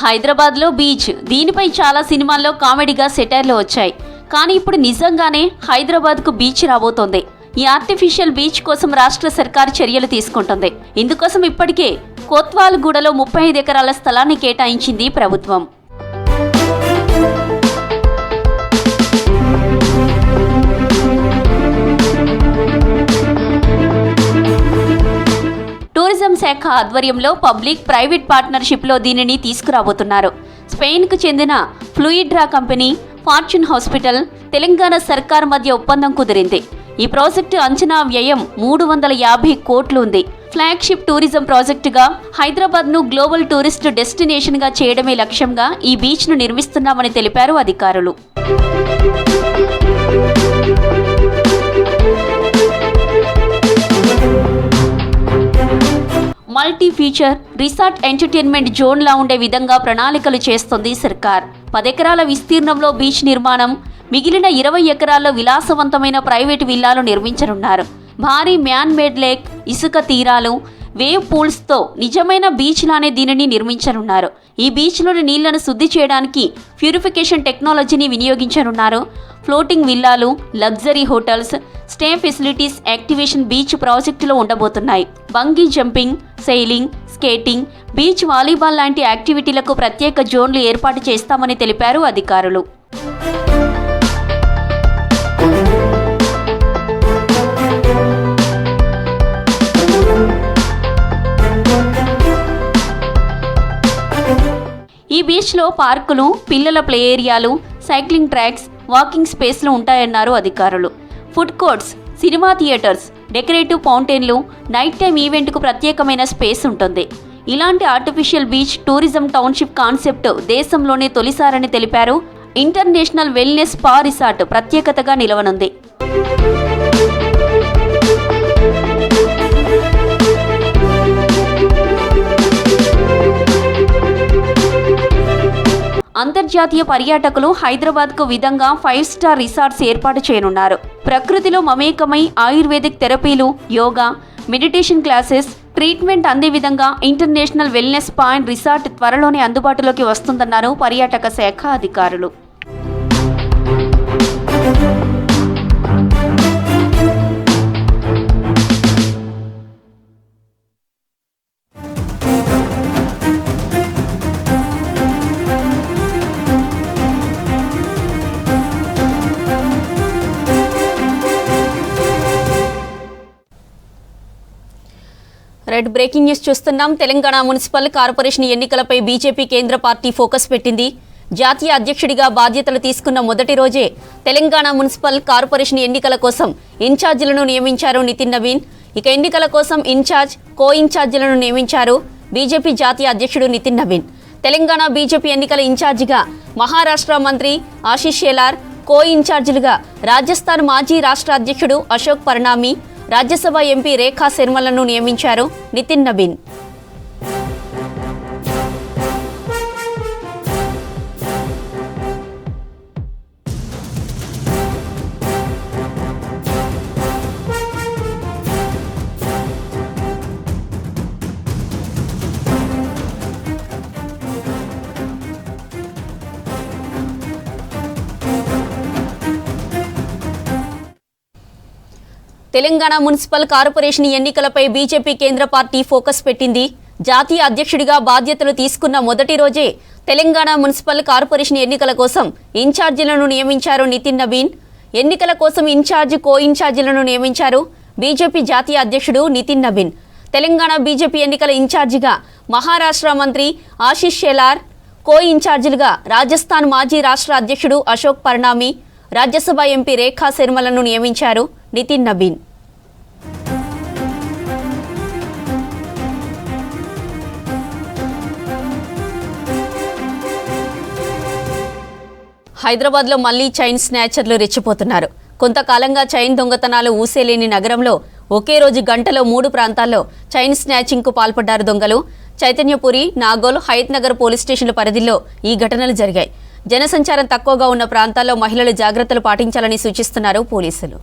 హైదరాబాద్లో బీచ్, దీనిపై చాలా సినిమాల్లో కామెడీగా సెటైర్లు వచ్చాయి. కానీ ఇప్పుడు నిజంగానే హైదరాబాద్కు బీచ్ రాబోతోంది. ఈ ఆర్టిఫిషియల్ బీచ్ కోసం రాష్ట్ర సర్కారు చర్యలు తీసుకుంటుంది. ఇందుకోసం ఇప్పటికే కోత్వాల్గూడలో 35 ఎకరాల స్థలాన్ని కేటాయించింది ప్రభుత్వం. టూరిజం శాఖ ఆధ్వర్యంలో పబ్లిక్ ప్రైవేట్ పార్ట్నర్షిప్లో దీనిని తీసుకురాబోతున్నారు. స్పెయిన్కు చెందిన ఫ్లూయిడ్రా కంపెనీ, ఫార్చ్యూన్ హాస్పిటల్, తెలంగాణ సర్కార్ మధ్య ఒప్పందం కుదిరింది. ఈ ప్రాజెక్టు అంచనా వ్యయం 350 కోట్లు ఉంది. ఫ్లాగ్షిప్ టూరిజం ప్రాజెక్టుగా హైదరాబాద్ను గ్లోబల్ టూరిస్ట్ డెస్టినేషన్గా చేయడమే లక్ష్యంగా ఈ బీచ్ను నిర్మిస్తున్నామని తెలిపారు అధికారులు. మల్టీ ఫీచర్ రిసార్ట్ ఎంటర్టైన్మెంట్ జోన్లా ఉండే విధంగా ప్రణాళికలు చేస్తోంది సర్కార్. 10 ఎకరాల విస్తీర్ణంలో బీచ్ నిర్మాణం, మిగిలిన 20 ఎకరాల్లో విలాసవంతమైన ప్రైవేటు విల్లాలు నిర్మించనున్నారు. భారీ మ్యాన్ మేడ్ లేక్, ఇసుక తీరాలు, వేవ్ పూల్స్తో నిజమైన బీచ్ లానే దీనిని నిర్మించనున్నారు. ఈ బీచ్లోని నీళ్లను శుద్ధి చేయడానికి ప్యూరిఫికేషన్ టెక్నాలజీని వినియోగించనున్నారు. ఫ్లోటింగ్ విల్లాలు, luxury hotels, stay facilities activation beach ప్రాజెక్టులో ఉండబోతున్నాయి. Bungee jumping, sailing, skating, beach volleyball లాంటి యాక్టివిటీలకు ప్రత్యేక జోన్లు ఏర్పాటు చేస్తామని తెలిపారు అధికారులు. ఈ బీచ్లో పార్కులు, పిల్లల ప్లే ఏరియాలు, సైక్లింగ్ ట్రాక్స్, వాకింగ్ స్పేస్లు ఉంటాయన్నారు అధికారులు. Food courts, cinema theatres, decorative ఫౌంటైన్లు, నైట్ టైం ఈవెంట్కు ప్రత్యేకమైన స్పేస్ ఉంటుంది. ఇలాంటి artificial beach tourism township concept దేశంలోనే తొలిసారని తెలిపారు. ఇంటర్నేషనల్ వెల్నెస్ స్పా రిసార్ట్ ప్రత్యేకతగా నిలవనుంది. అంతర్జాతీయ పర్యాటకులు హైదరాబాద్కు విధంగా 5 స్టార్ రిసార్ట్స్ ఏర్పాటు చేయనున్నారు. ప్రకృతిలో మమేకమై ఆయుర్వేదిక్ థెరపీలు, యోగా, మెడిటేషన్ క్లాసెస్, ట్రీట్మెంట్ అందే విధంగా international wellness spa and resort త్వరలోనే అందుబాటులోకి వస్తుందన్నారు పర్యాటక శాఖ అధికారులు. రెడ్ బ్రేకింగ్ న్యూస్ చూస్తున్నాం. తెలంగాణ మున్సిపల్ కార్పొరేషన్ ఎన్నికలపై బీజేపీ కేంద్ర పార్టీ ఫోకస్ పెట్టింది. జాతీయ అధ్యక్షుడిగా బాధ్యతలు తీసుకున్న మొదటి రోజే తెలంగాణ మున్సిపల్ కార్పొరేషన్ ఎన్నికల కోసం ఇన్ఛార్జీలను నియమించారు నితిన్ నవీన్. ఇక ఎన్నికల కోసం ఇన్ఛార్జ్, కో ఇన్ఛార్జీలను నియమించారు బీజేపీ జాతీయ అధ్యక్షుడు నితిన్ నవీన్. తెలంగాణ బీజేపీ ఎన్నికల ఇన్ఛార్జిగా మహారాష్ట్ర మంత్రి ఆశీష్ షెలార్, కో ఇన్ఛార్జీలుగా రాజస్థాన్ మాజీ రాష్ట్ర అధ్యక్షుడు అశోక్ పర్నామి, రాజ్యసభ ఎంపీ రేఖా శర్మలను నియమించారు నితిన్ నవీన్. తెలంగాణ మున్సిపల్ కార్పొరేషన్ ఎన్నికలపై బీజేపీ కేంద్ర పార్టీ ఫోకస్ పెట్టింది. జాతీయ అధ్యక్షుడిగా బాధ్యతలు తీసుకున్న మొదటి రోజే తెలంగాణ మున్సిపల్ కార్పొరేషన్ ఎన్నికల కోసం ఇన్ఛార్జీలను నియమించారు నితిన్ నవీన్. ఎన్నికల కోసం ఇన్ఛార్జ్, కో ఇన్ఛార్జీలను నియమించారు బీజేపీ జాతీయ అధ్యక్షుడు నితిన్ నవీన్. తెలంగాణ బీజేపీ ఎన్నికల ఇన్ఛార్జిగా మహారాష్ట్ర మంత్రి ఆశీష్ షెలార్, కో ఇన్ఛార్జీలుగా రాజస్థాన్ మాజీ రాష్ట్ర అధ్యక్షుడు అశోక్ పర్నామి, రాజ్యసభ ఎంపీ రేఖా శర్మలను నియమించారు నితిన్ నవీన్. హైదరాబాద్లో మళ్లీ చైన్ స్నాచర్లు రెచ్చిపోతున్నారు. కొంతకాలంగా చైన్ దొంగతనాలు ఊసేలేని నగరంలో ఒకే రోజు గంటలో 3 ప్రాంతాల్లో చైన్ స్నాచింగ్కు పాల్పడ్డారు దొంగలు. చైతన్యపురి, నాగోల్, హయత్ నగర్ పోలీస్ స్టేషన్ల పరిధిలో ఈ ఘటనలు జరిగాయి. జనసంచారం తక్కువగా ఉన్న ప్రాంతాల్లో మహిళలు జాగ్రత్తలు పాటించాలని సూచిస్తున్నారు పోలీసులు.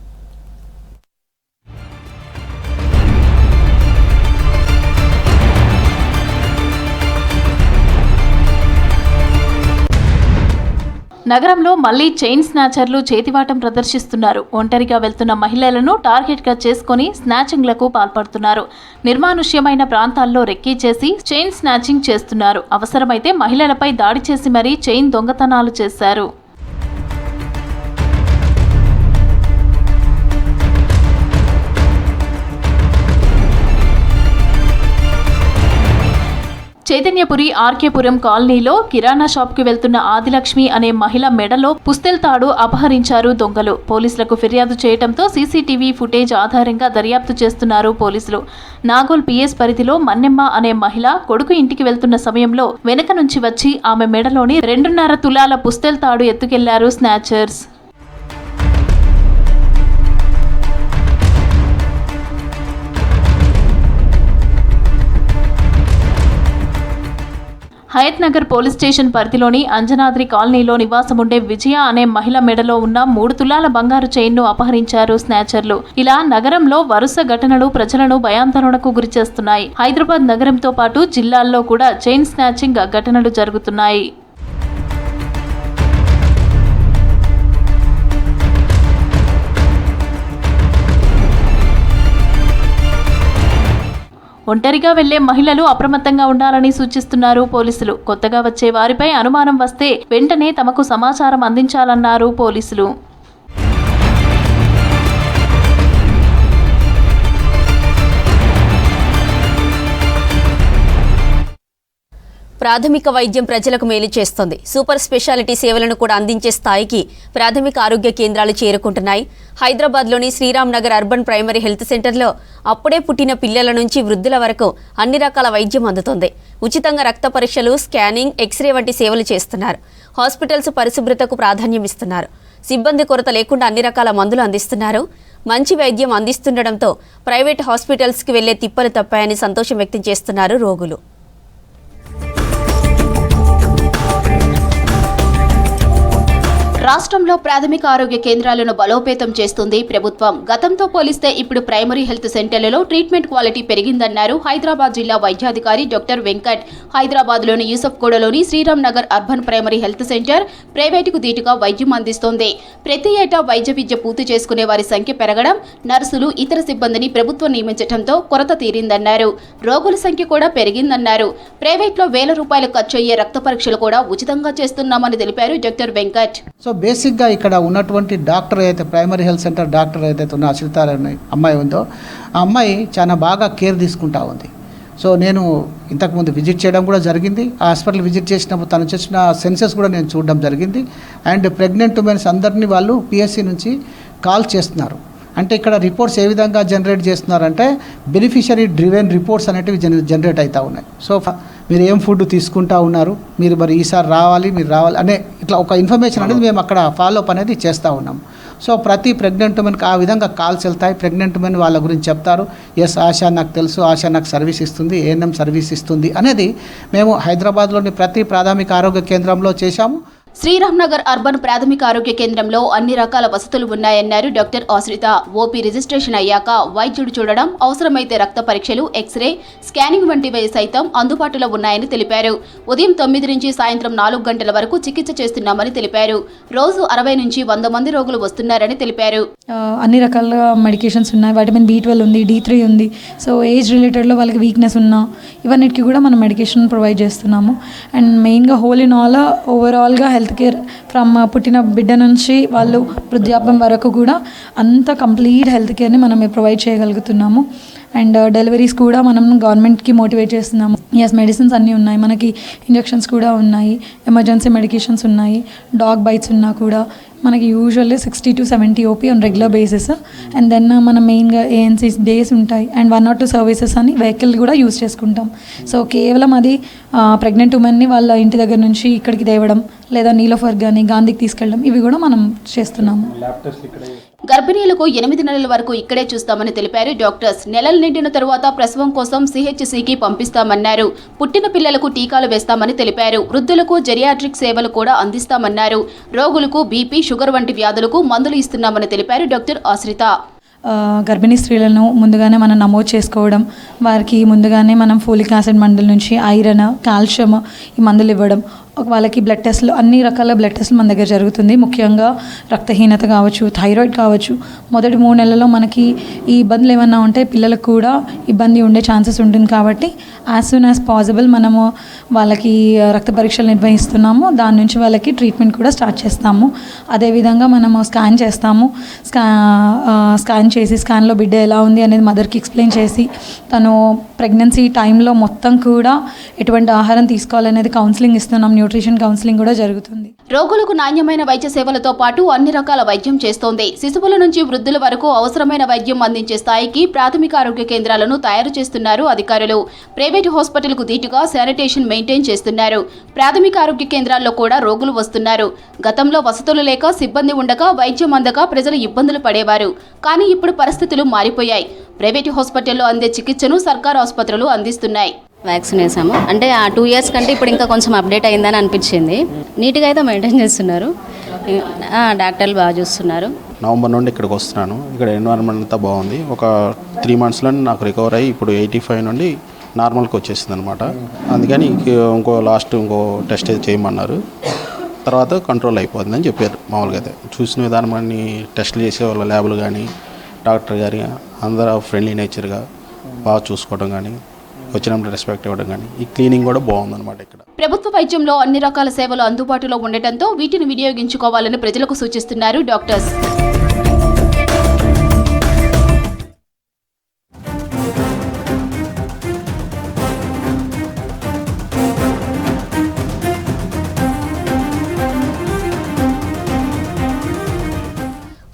నగరంలో మళ్లీ చైన్ స్నాచర్లు చేతివాటం ప్రదర్శిస్తున్నారు. ఒంటరిగా వెళ్తున్న మహిళలను టార్గెట్గా చేసుకుని స్నాచింగ్లకు పాల్పడుతున్నారు. నిర్మానుష్యమైన ప్రాంతాల్లో రెక్కీ చేసి చైన్ స్నాచింగ్ చేస్తున్నారు. అవసరమైతే మహిళలపై దాడి చేసి మరీ చైన్ దొంగతనాలు చేశారు. చైతన్యపురి ఆర్కేపురం కాలనీలో కిరాణా షాప్కి వెళ్తున్న ఆదిలక్ష్మి అనే మహిళ మెడలో పుస్తెల్ తాడు అపహరించారు దొంగలు. పోలీసులకు ఫిర్యాదు చేయడంతో సీసీటీవీ ఫుటేజ్ ఆధారంగా దర్యాప్తు చేస్తున్నారు పోలీసులు. నాగోల్ పిఎస్ పరిధిలో మన్నెమ్మ అనే మహిళ కొడుకు ఇంటికి వెళ్తున్న సమయంలో వెనక నుంచి వచ్చి ఆమె మెడలోని 2.5 తులాల పుస్తెల్ తాడు ఎత్తుకెళ్లారు snatchers. Hayat Nagar police station పరిధిలోని అంజనాద్రి కాలనీలో నివాసముండే విజయ అనే మహిళ మెడలో ఉన్న 3 తులాల బంగారు చైన్ను అపహరించారు స్నాచర్లు. ఇలా నగరంలో వరుస ఘటనలు ప్రజలను భయాందోళనకు గురిచేస్తున్నాయి. హైదరాబాద్ నగరంతో పాటు జిల్లాల్లో కూడా చైన్ స్నాచింగ్ ఘటనలు జరుగుతున్నాయి. ఒంటరిగా వెళ్లే మహిళలు అప్రమత్తంగా ఉండాలని సూచిస్తున్నారు పోలీసులు. కొత్తగా వచ్చే వారిపై అనుమానం వస్తే వెంటనే తమకు సమాచారం అందించాలన్నారు పోలీసులు. ప్రాథమిక వైద్యం ప్రజలకు మేలు చేస్తుంది. సూపర్ స్పెషాలిటీ సేవలను కూడా అందించే స్థాయికి ప్రాథమిక ఆరోగ్య కేంద్రాలు చేరుకుంటున్నాయి. హైదరాబాద్లోని Sriram Nagar urban primary health సెంటర్లో అప్పుడే పుట్టిన పిల్లల నుంచి వృద్ధుల వరకు అన్ని రకాల వైద్యం అందుతోంది. ఉచితంగా రక్త పరీక్షలు, స్కానింగ్, ఎక్స్రే వంటి సేవలు చేస్తున్నారు. హాస్పిటల్స్ పరిశుభ్రతకు ప్రాధాన్యం ఇస్తున్నారు. సిబ్బంది కొరత లేకుండా అన్ని రకాల మందులు అందిస్తున్నారు. మంచి వైద్యం అందిస్తుండటంతో ప్రైవేట్ హాస్పిటల్స్కి వెళ్లే తిప్పలు తప్పాయని సంతోషం వ్యక్తం చేస్తున్నారు రోగులు. రాష్ట్రంలో ప్రాథమిక ఆరోగ్య కేంద్రాలను బలోపేతం చేస్తుంది ప్రభుత్వం. గతంతో పోలిస్తే ఇప్పుడు ప్రైమరీ హెల్త్ సెంటర్లలో ట్రీట్మెంట్ క్వాలిటీ పెరిగిందన్నారు హైదరాబాద్ జిల్లా వైద్యాధికారి డాక్టర్ వెంకట్. హైదరాబాద్లోని యూసఫ్గూడలోని Sriram Nagar urban primary health centre ప్రైవేటుకు ధీటుగా వైద్యం అందిస్తోంది. ప్రతి ఏటా వైద్య విద్య పూర్తి చేసుకునే వారి సంఖ్య పెరగడం, నర్సులు, ఇతర సిబ్బందిని ప్రభుత్వం నియమించడంతో కొరత తీరిందన్నారు. రోగుల సంఖ్య కూడా పెరిగిందన్నారు. ప్రైవేట్లో ₹1000 ఖర్చు అయ్యే రక్త పరీక్షలు కూడా ఉచితంగా చేస్తున్నామని తెలిపారు డాక్టర్ వెంకట్. సో బేసిక్గా ఇక్కడ ఉన్నటువంటి డాక్టర్ అయితే ప్రైమరీ హెల్త్ సెంటర్ డాక్టర్ ఏదైతే ఉన్న అశ్రితారాయణ అమ్మాయి ఉందో ఆ అమ్మాయి చాలా బాగా కేర్ తీసుకుంటా ఉంది. సో నేను ఇంతకుముందు విజిట్ చేయడం కూడా జరిగింది. ఆ హాస్పిటల్ విజిట్ చేసినప్పుడు తను చేసిన సెన్సెస్ కూడా నేను చూడడం జరిగింది. అండ్ ప్రెగ్నెంట్ ఉమెన్స్ అందరినీ వాళ్ళు పిఎస్సి నుంచి కాల్ చేస్తున్నారు. అంటే ఇక్కడ రిపోర్ట్స్ ఏ విధంగా జనరేట్ చేస్తున్నారంటే బెనిఫిషరీ డ్రివెన్ రిపోర్ట్స్ అనేటివి జనరేట్ అవుతూ ఉన్నాయి. సో మీరు ఏం ఫుడ్ తీసుకుంటా ఉన్నారు, మీరు మరి ఈసారి రావాలి, మీరు రావాలి అనే ఇట్లా ఒక ఇన్ఫర్మేషన్ అనేది మేము అక్కడ ఫాలోఅప్ అనేది చేస్తూ ఉన్నాం. సో ప్రతి ప్రెగ్నెంట్ ఉమెన్కి ఆ విధంగా కాల్స్ వెళ్తాయి. ప్రెగ్నెంట్ ఉమెన్ వాళ్ళ గురించి చెప్తారు. ఎస్, ఆశా నాకు తెలుసు, ఆశా నాకు సర్వీస్ ఇస్తుంది, ఏఎన్ఎం సర్వీస్ ఇస్తుంది అనేది మేము హైదరాబాద్లోని ప్రతి ప్రాథమిక ఆరోగ్య కేంద్రంలో చేశాము. శ్రీరామ్ నగర్ అర్బన్ ప్రాథమిక ఆరోగ్య కేంద్రంలో అన్ని రకాల వసతులు ఉన్నాయన్నారు డాక్టర్ ఆశ్రిత. ఓపీ రిజిస్ట్రేషన్ అయ్యాక వైద్యుడు చూడడం, అవసరమైతే రక్త పరీక్షలు, ఎక్స్రే, స్కానింగ్ వంటివి సైతం అందుబాటులో ఉన్నాయని తెలిపారు. ఉదయం 9 నుంచి సాయంత్రం 4 గంటల వరకు చికిత్స చేస్తున్నామని తెలిపారు. రోజు 60 నుంచి 100 మంది రోగులు వస్తున్నారని తెలిపారు. అన్ని రకాల మెడికేషన్స్ ఉన్నాయి. వైటమిన్ B12 ఉంది, D3 ఉంది. సో ఏజ్ రిలేటెడ్లో వాళ్ళకి వీక్నెస్ ఉన్నా ఇవన్నిటికీ కూడా మనం మెడికేషన్ ప్రొవైడ్ చేస్తున్నాము. అండ్ మెయిన్గా హోల్ ఇన్ ఆల్ ఓవరాల్గా హెల్త్ కేర్ ఫ్రమ్ పుట్టిన బిడ్డ నుంచి వాళ్ళు వృద్ధాప్యం వరకు కూడా అంత కంప్లీట్ హెల్త్ కేర్ని మనం ప్రొవైడ్ చేయగలుగుతున్నాము. అండ్ డెలివరీస్ కూడా మనం గవర్నమెంట్కి మోటివేట్ చేస్తున్నాము. మెడిసిన్స్ అన్నీ ఉన్నాయి, మనకి ఇంజెక్షన్స్ కూడా ఉన్నాయి, ఎమర్జెన్సీ మెడికేషన్స్ ఉన్నాయి, డాగ్ బైట్స్ ఉన్నా కూడా మనకి usually 60 to 70 OP on regular basis. And then మన మెయిన్గా ANC డేస్ ఉంటాయి అండ్ 1 or 2 సర్వీసెస్ అని వెహికల్ కూడా యూజ్ చేసుకుంటాం. సో కేవలం అది ప్రెగ్నెంట్ ఉమెన్ని వాళ్ళ ఇంటి దగ్గర నుంచి ఇక్కడికి తేవడం లేదా నీలోఫర్ కానీ గాంధీకి తీసుకెళ్ళడం ఇవి కూడా మనం చేస్తున్నాము. గర్భిణీలకు 8 నెలల వరకు ఇక్కడే చూస్తామని తెలిపారు డాక్టర్స్. నెలలు నిండిన తరువాత ప్రసవం కోసం CHCకి పంపిస్తామన్నారు. పుట్టిన పిల్లలకు టీకాలు వేస్తామని తెలిపారు. వృద్ధులకు జెరియాట్రిక్ సేవలు కూడా అందిస్తామన్నారు. రోగులకు బీపీ, షుగర్ వంటి వ్యాధులకు మందులు ఇస్తున్నామని తెలిపారు డాక్టర్ ఆశ్రిత. గర్భిణీ స్త్రీలను ముందుగానే మనం నమోదు చేసుకోవడం, వారికి ముందుగానే మనం ఫోలిక్ యాసిడ్ మందుల నుంచి ఐరన్, కాల్షియం ఈ మందులు ఇవ్వడం, వాళ్ళకి బ్లడ్ టెస్ట్లు అన్ని రకాల బ్లడ్ టెస్ట్లు మన దగ్గర జరుగుతుంది. ముఖ్యంగా రక్తహీనత కావచ్చు, థైరాయిడ్ కావచ్చు. మొదటి 3 నెలల్లో మనకి ఈ ఇబ్బందులు ఏమన్నా ఉంటే పిల్లలకు కూడా ఇబ్బంది ఉండే ఛాన్సెస్ ఉంటుంది. కాబట్టి యాజ్ సూన్ యాజ్ పాసిబుల్ మనము వాళ్ళకి రక్త పరీక్షలు నిర్వహిస్తున్నాము. దాని నుంచి వాళ్ళకి ట్రీట్మెంట్ కూడా స్టార్ట్ చేస్తాము. అదేవిధంగా మనము స్కాన్ చేస్తాము. స్కాన్ చేసి స్కాన్లో బిడ్డ ఎలా ఉంది అనేది మదర్కి ఎక్స్ప్లెయిన్ చేసి తను ప్రెగ్నెన్సీ టైంలో మొత్తం కూడా ఎటువంటి ఆహారం తీసుకోవాలనేది కౌన్సిలింగ్ ఇస్తున్నాం. న్యూట్రిషన్ కౌన్సిలింగ్ కూడా జరుగుతుంది. రోగులకు నాణ్యమైన వైద్య సేవలతో పాటు అన్ని రకాల వైద్యం చేస్తోంది. శిశువుల నుంచి వృద్ధుల వరకు అవసరమైన వైద్యం అందించే స్థాయికి ప్రాథమిక ఆరోగ్య కేంద్రాలను తయారు చేస్తున్నారు అధికారులు. ప్రైవేటు హాస్పిటల్కు దీటుగా శానిటేషన్ మెయింటైన్ చేస్తున్నారు. ప్రాథమిక ఆరోగ్య కేంద్రాల్లో కూడా రోగులు వస్తున్నారు. గతంలో వసతులు లేక సిబ్బంది ఉండక వైద్యం అందక ప్రజలు ఇబ్బందులు పడేవారు. కానీ ఇప్పుడు పరిస్థితులు మారిపోయాయి. ప్రైవేటు హాస్పిటల్లో అందే చికిత్సను సర్కారు ఆసుపత్రులు అందిస్తున్నాయి. వ్యాక్సిన్ వేసాము. అంటే ఆ 2 years కంటే ఇప్పుడు ఇంకా కొంచెం అప్డేట్ అయిందని అనిపించింది. నీట్గా అయితే మెయింటైన్ చేస్తున్నారు. డాక్టర్లు బాగా చూస్తున్నారు. నవంబర్ నుండి ఇక్కడికి వస్తున్నాను. ఇక్కడ ఎన్వైరన్మెంట్ అంతా బాగుంది. ఒక 3 monthsలో నాకు రికవర్ అయ్యి ఇప్పుడు 85 నుండి నార్మల్కి వచ్చేసింది అనమాట. అందుకని ఇంకో టెస్ట్ చేయమన్నారు. తర్వాత కంట్రోల్ అయిపోతుందని చెప్పారు. మామూలుగా అయితే చూసిన విధానం అన్ని టెస్టులు చేసే వాళ్ళ ల్యాబులు కానీ డాక్టర్ గారి అందరూ ఫ్రెండ్లీ నేచర్గా బాగా చూసుకోవడం కానీ వచ్చినప్పుడు రెస్పెక్ట్ ఇవ్వడం కానీ ఈ క్లీనింగ్ కూడా బాగుందన్నమాట. ఇక్కడ ప్రభుత్వ వైద్యంలో అన్ని రకాల సేవలు అందుబాటులో ఉండటంతో వీటిని వినియోగించుకోవాలని ప్రజలకు సూచిస్తున్నారు డాక్టర్స్.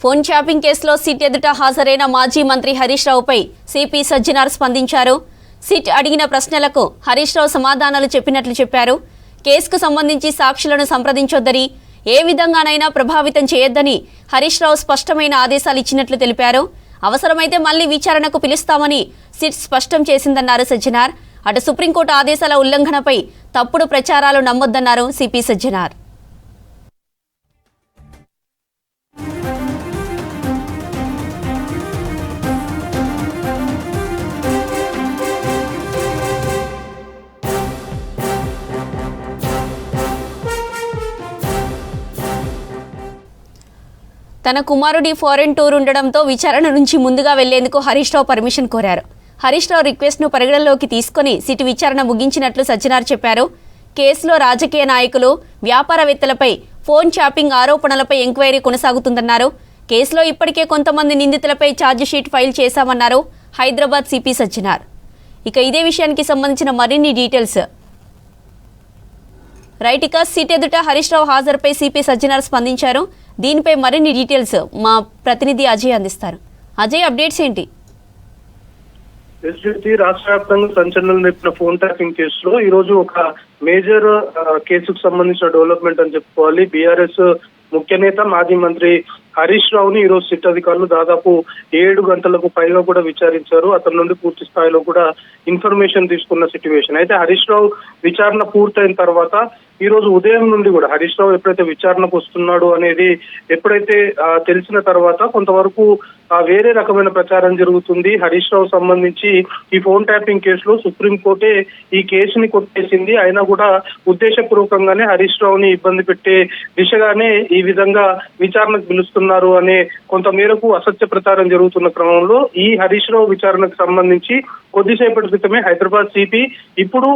ఫోన్ ట్యాపింగ్ కేసులో సిట్ ఎదుట హాజరైన మాజీ మంత్రి హరీష్ రావుపై సిపి సజ్జనార్ స్పందించారు. సిట్ అడిగిన ప్రశ్నలకు హరీష్ రావు సమాధానాలు చెప్పినట్లు చెప్పారు. కేసుకు సంబంధించి సాక్షులను సంప్రదించొద్దని, ఏ విధంగానైనా ప్రభావితం చేయొద్దని హరీష్ రావు స్పష్టమైన ఆదేశాలు ఇచ్చినట్లు తెలిపారు. అవసరమైతే మళ్లీ విచారణకు పిలుస్తామని సిట్ స్పష్టం చేసిందన్నారు సజ్జనార్. అటు సుప్రీంకోర్టు ఆదేశాల ఉల్లంఘనపై తప్పుడు ప్రచారాలు నమ్మొద్దన్నారు సిపి సజ్జనార్. తన కుమారుడి ఫారెన్ టూర్ ఉండడంతో విచారణ నుంచి ముందుగా వెళ్లేందుకు హరీష్ రావు పర్మిషన్ కోరారు. హరీష్ రావు రిక్వెస్ట్ను పరిగణలోకి తీసుకుని సిట్ విచారణ ముగించినట్లు సజ్జనార్ చెప్పారు. కేసులో రాజకీయ నాయకులు, వ్యాపారవేత్తలపై ఫోన్ ట్యాపింగ్ ఆరోపణలపై ఎంక్వైరీ కొనసాగుతుందన్నారు. కేసులో ఇప్పటికే కొంతమంది నిందితులపై ఛార్జిషీట్ ఫైల్ చేశామన్నారు హైదరాబాద్ సిపి సజ్జనార్. ఇక ఇదే విషయానికి సంబంధించిన మరిన్ని డీటెయిల్స్ ఇక సిట్ ఎదుట హరీష్ రావు హాజరుపై సిపి సజ్జనార్ స్పందించారు. దీనిపై మరిన్ని డీటెయిల్స్ మా ప్రతినిధి అజయ్ అందిస్తారు. అజయ్, అప్డేట్స్ ఏంటి? రాష్ట్ర వ్యాప్తంగా సంచలనం రేపిన ఫోన్ ట్యాపింగ్ కేసులో ఈ రోజు ఒక మేజర్ కేసుకు సంబంధించిన డెవలప్మెంట్ అని చెప్పుకోవాలి. బీఆర్ఎస్ ముఖ్య నేత మాజీ మంత్రి హరీష్ రావుని ఈ రోజు సిట్ అధికారులు దాదాపు 7 గంటలకు పైగా కూడా విచారించారు. అతని నుండి పూర్తి స్థాయిలో కూడా ఇన్ఫర్మేషన్ తీసుకున్న సిట్యువేషన్. అయితే హరీష్ రావు విచారణ పూర్తయిన తర్వాత ఈ రోజు ఉదయం నుండి కూడా హరీష్ రావు ఎప్పుడైతే విచారణకు వస్తున్నాడు అనేది ఎప్పుడైతే తెలిసిన తర్వాత కొంతవరకు వేరే రకమైన ప్రచారం జరుగుతుంది. హరీష్ రావు సంబంధించి ఈ ఫోన్ ట్యాపింగ్ కేసులో సుప్రీంకోర్టే ఈ కేసుని కొట్టేసింది. అయినా కూడా ఉద్దేశపూర్వకంగానే హరీష్ రావుని ఇబ్బంది పెట్టే దిశగానే ఈ విధంగా విచారణకు పిలుస్తున్నారు చేస్తున్నారు అనే కొంత మేరకు అసత్య ప్రచారం జరుగుతున్న క్రమంలో ఈ హరీష్ రావు విచారణకు సంబంధించి కొద్దిసేపటి క్రితమే హైదరాబాద్ సిపి ఇప్పుడు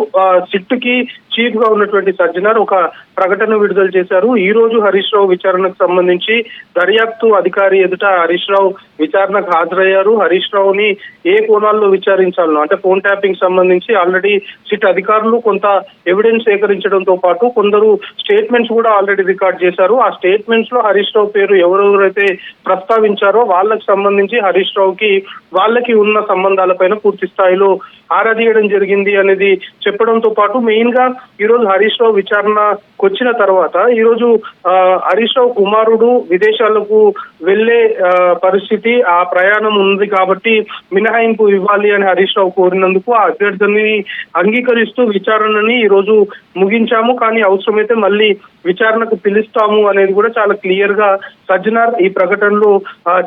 సిట్ కి చీఫ్ గా ఉన్నటువంటి సజ్జనార్ ఒక ప్రకటన విడుదల చేశారు. ఈ రోజు హరీష్ రావు విచారణకు సంబంధించి దర్యాప్తు అధికారి ఎదుట హరీష్ రావు విచారణకు హాజరయ్యారు. హరీష్ రావుని ఏ కోణాల్లో విచారించాలో అంటే ఫోన్ ట్యాపింగ్ సంబంధించి ఆల్రెడీ సిట్ అధికారులు కొంత ఎవిడెన్స్ సేకరించడంతో పాటు కొందరు స్టేట్మెంట్స్ కూడా ఆల్రెడీ రికార్డ్ చేశారు. ఆ స్టేట్మెంట్స్ లో హరీష్ రావు పేరు ఎవరెవరైతే ప్రస్తావించారో వాళ్ళకి సంబంధించి హరీష్ రావుకి వాళ్ళకి ఉన్న సంబంధాలపైన పూర్తి స్థాయిలో ఆరా తీయడం జరిగింది అనేది చెప్పడంతో పాటు మెయిన్ గా ఈ రోజు హరీష్ రావు విచారణకు వచ్చిన తర్వాత ఈ రోజు హరీష్ రావు కుమారుడు విదేశాలకు వెళ్లే పరిస్థితి, ఆ ప్రయాణం ఉంది కాబట్టి మినహాయింపు ఇవ్వాలి అని హరీష్ రావు కోరినందుకు ఆ అభ్యర్థిని అంగీకరిస్తూ విచారణని ఈ రోజు ముగించాము. కానీ అవసరమైతే మళ్ళీ విచారణకు పిలుస్తాము అనేది కూడా చాలా క్లియర్ గా సజ్జనార్ ఈ ప్రకటనలో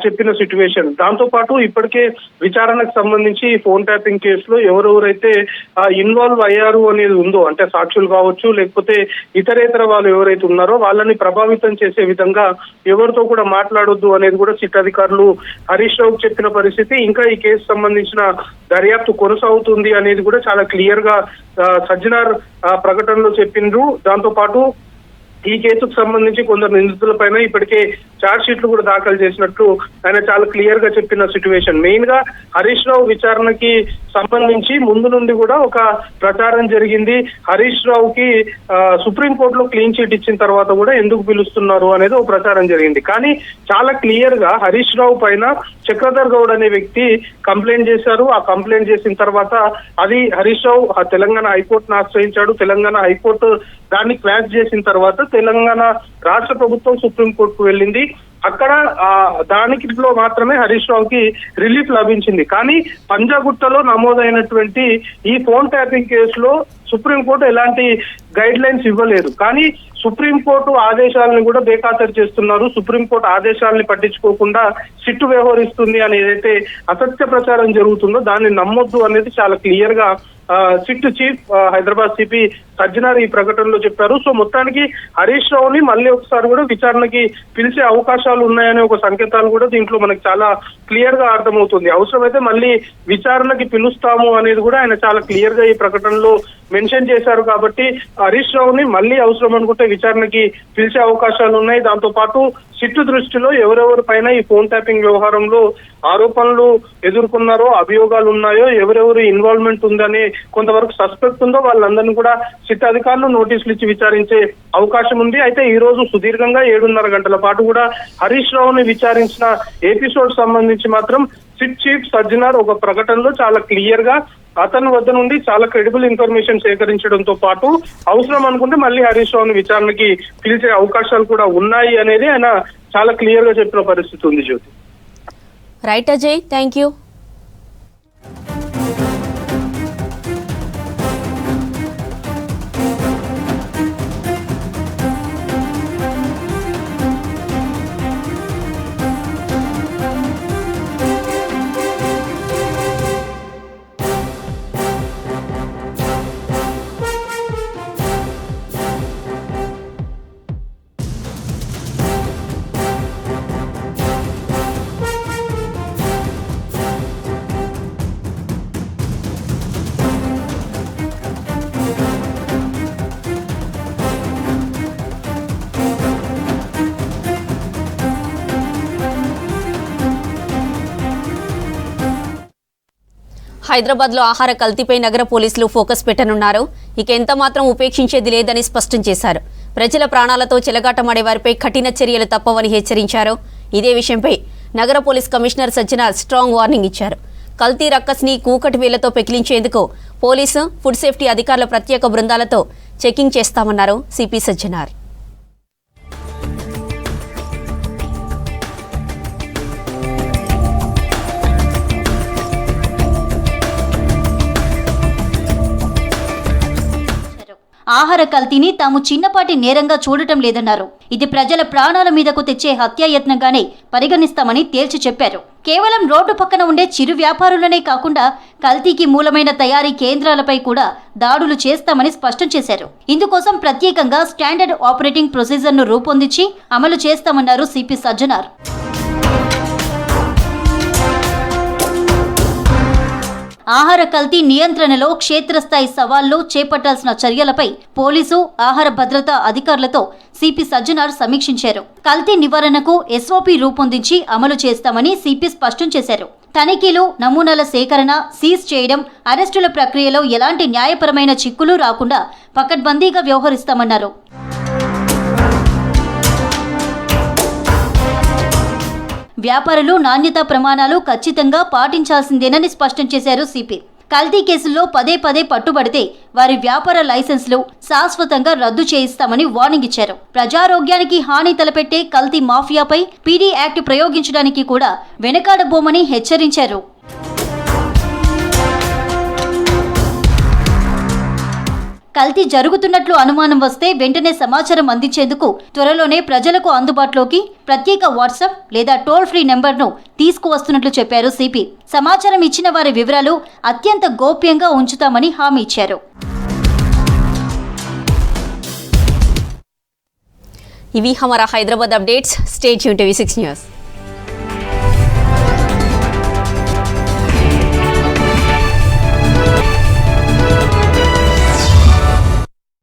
చెప్పిన సిచ్యువేషన్. దాంతో పాటు ఇప్పటికే విచారణకు సంబంధించి ఫోన్ ట్యాపింగ్ కేసులో ఎవరెవరైతే ఇన్వాల్వ్ అయ్యారు అనేది ఉందో అంటే సాక్షులు కావచ్చు లేకపోతే ఇతరేతర వాళ్ళు ఎవరైతే ఉన్నారో వాళ్ళని ప్రభావితం చేసే విధంగా ఎవరితో కూడా మాట్లాడొద్దు అనేది కూడా సిట్ అధికారులు హరీష్ రావుకు చెప్పిన పరిస్థితి. ఇంకా ఈ కేసు సంబంధించిన దర్యాప్తు కొనసాగుతుంది అనేది కూడా చాలా క్లియర్ గా సజ్జనార్ ప్రకటనలో చెప్పిండ్రు. దాంతో పాటు ఈ కేసుకు సంబంధించి కొందరు నిందితులపైన ఇప్పటికే ఛార్జ్ షీట్లు కూడా దాఖలు చేసినట్లు ఆయన చాలా క్లియర్ గా చెప్పిన సిచ్యువేషన్. మెయిన్ గా హరీష్ రావు విచారణకి సంబంధించి ముందు నుండి కూడా ఒక ప్రచారం జరిగింది. హరీష్ రావుకి సుప్రీంకోర్టులో క్లీన్ చిట్ ఇచ్చిన తర్వాత కూడా ఎందుకు పిలుస్తున్నారు అనేది ఒక ప్రచారం జరిగింది. కానీ చాలా క్లియర్ గా హరీష్ రావు పైన చక్రధర్ గౌడ్ అనే వ్యక్తి కంప్లైంట్ చేశారు. ఆ కంప్లైంట్ చేసిన తర్వాత అది హరీష్ రావు తెలంగాణ హైకోర్టును ఆశ్రయించాడు. తెలంగాణ హైకోర్టు దాన్ని క్లాస్ చేసిన తర్వాత తెలంగాణ రాష్ట్ర ప్రభుత్వం సుప్రీంకోర్టుకు వెళ్ళింది. అక్కడ దానిలో మాత్రమే హరీష్ రావుకి రిలీఫ్ లభించింది. కానీ పంజాగుట్టలో నమోదైనటువంటి ఈ ఫోన్ ట్యాపింగ్ కేసులో సుప్రీంకోర్టు ఎలాంటి గైడ్ లైన్స్ ఇవ్వలేదు. కానీ సుప్రీంకోర్టు ఆదేశాలను కూడా బేఖాతరు చేస్తున్నారు. సుప్రీంకోర్టు ఆదేశాలని పట్టించుకోకుండా సిట్టు వ్యవహరిస్తుంది అని ఏదైతే అసత్య ప్రచారం జరుగుతుందో దాన్ని నమ్మొద్దు అనేది చాలా క్లియర్ గా SIT chief Hyderabad CP Sajjanar ఈ ప్రకటనలో చెప్పారు. సో మొత్తానికి హరీష్ రావుని మళ్ళీ ఒకసారి కూడా విచారణకి పిలిచే అవకాశాలు ఉన్నాయనే ఒక సంకేతాలు కూడా దీంట్లో మనకి చాలా క్లియర్ గా అర్థమవుతుంది. అవసరమైతే మళ్ళీ విచారణకి పిలుస్తాము అనేది కూడా ఆయన చాలా క్లియర్ గా ఈ ప్రకటనలో మెన్షన్ చేశారు. కాబట్టి హరీష్ రావుని మళ్ళీ అవసరం అనుకుంటే విచారణకి పిలిచే అవకాశాలు ఉన్నాయి. దాంతో పాటు సిట్టు దృష్టిలో ఎవరెవరి పైన ఈ ఫోన్ ట్యాపింగ్ వ్యవహారంలో ఆరోపణలు ఎదుర్కొన్నారో అభియోగాలు ఉన్నాయో ఎవరెవరు ఇన్వాల్వ్మెంట్ ఉందని కొంతవరకు సస్పెక్ట్ ఉందో వాళ్ళందరినీ కూడా సిట్ అధికారులు నోటీసులు ఇచ్చి విచారించే అవకాశం ఉంది. అయితే ఈ రోజు సుదీర్ఘంగా 7.5 గంటల పాటు కూడా హరీష్ రావుని విచారించిన ఎపిసోడ్ సంబంధించి మాత్రం సిట్ చీఫ్ సజ్జనార్ ఒక ప్రకటనలో చాలా క్లియర్ గా అతని వద్ద నుండి చాలా క్రెడిబుల్ ఇన్ఫర్మేషన్ సేకరించడంతో పాటు అవసరం అనుకుంటే మళ్ళీ హరీష్ రావుని విచారణకి పిలిచే అవకాశాలు కూడా ఉన్నాయి అనేది ఆయన చాలా క్లియర్ గా చెప్పిన పరిస్థితి ఉంది. Jyothi. Right Ajay, thank you. Hyderabad లో ఆహార కల్తీపై నగర పోలీసులు ఫోకస్ పెట్టనున్నారు. ఇక ఎంత మాత్రం ఉపేక్షించేది లేదని స్పష్టం చేశారు. ప్రజల ప్రాణాలతో చెలగాటమాడే వారిపై కఠిన చర్యలు తప్పవని హెచ్చరించారు. ఇదే విషయంపై నగర police commissioner Sajjanar strong warning ఇచ్చారు. కల్తీ రక్కస్ని కూకటి వేళ్లతో పెకిలించేందుకు పోలీసు, ఫుడ్ సేఫ్టీ అధికారుల ప్రత్యేక బృందాలతో చెకింగ్ చేస్తామన్నారు సిపి సజ్జనార్. ఆహార ఆహార కల్తీని తాము చిన్నపాటి నేరంగా చూడటం లేదన్నారు. ఇది ప్రజల ప్రాణాల మీదకు తెచ్చే హత్యాయత్నంగానే పరిగణిస్తామని తేల్చి చెప్పారు. కేవలం రోడ్డు పక్కన ఉండే చిరు వ్యాపారులనే కాకుండా కల్తీకి మూలమైన తయారీ కేంద్రాలపై కూడా దాడులు చేస్తామని స్పష్టం చేశారు. ఇందుకోసం ప్రత్యేకంగా స్టాండర్డ్ ఆపరేటింగ్ ప్రొసీజర్ను రూపొందించి అమలు చేస్తామన్నారు సిపి సజ్జనార్. ఆహార కల్తీ నియంత్రణలో క్షేత్రస్థాయి సవాళ్లు చేపట్టాల్సిన చర్యలపై పోలీసు, ఆహార భద్రతా అధికారులతో సిపి సజ్జనార్ సమీక్షించారు. కల్తీ నివారణకు ఎస్ఓపి రూపొందించి అమలు చేస్తామని సిపి స్పష్టం చేశారు. తనిఖీలు, నమూనాల సేకరణ, సీజ్ చేయడం, అరెస్టుల ప్రక్రియలో ఎలాంటి న్యాయపరమైన చిక్కులు రాకుండా పకడ్బందీగా వ్యవహరిస్తామన్నారు. వ్యాపారులు నాణ్యతా ప్రమాణాలు ఖచ్చితంగా పాటించాల్సిందేనని స్పష్టం చేశారు సిపి. కల్తీ కేసుల్లో పదే పట్టుబడితే వారి వ్యాపార లైసెన్సులు శాశ్వతంగా రద్దు చేయిస్తామని వార్నింగ్ ఇచ్చారు. ప్రజారోగ్యానికి హాని తలపెట్టే కల్తీ మాఫియాపై పీడీ యాక్ట్ ప్రయోగించడానికి కూడా వెనకాడబోమని హెచ్చరించారు. కల్తీ జరుగుతున్నట్లు అనుమానం వస్తే వెంటనే సమాచారం అందించేందుకు త్వరలోనే ప్రజలకు అందుబాటులోకి ప్రత్యేక వాట్సాప్ లేదా టోల్ ఫ్రీ నెంబర్ను తీసుకువస్తున్నట్లు చెప్పారు సిపి. సమాచారం ఇచ్చిన వారి వివరాలు అత్యంత గోప్యంగా ఉంచుతామని హామీ ఇచ్చారు. ఇవి Hamara Hyderabad updates. Stay tune TV 6 news.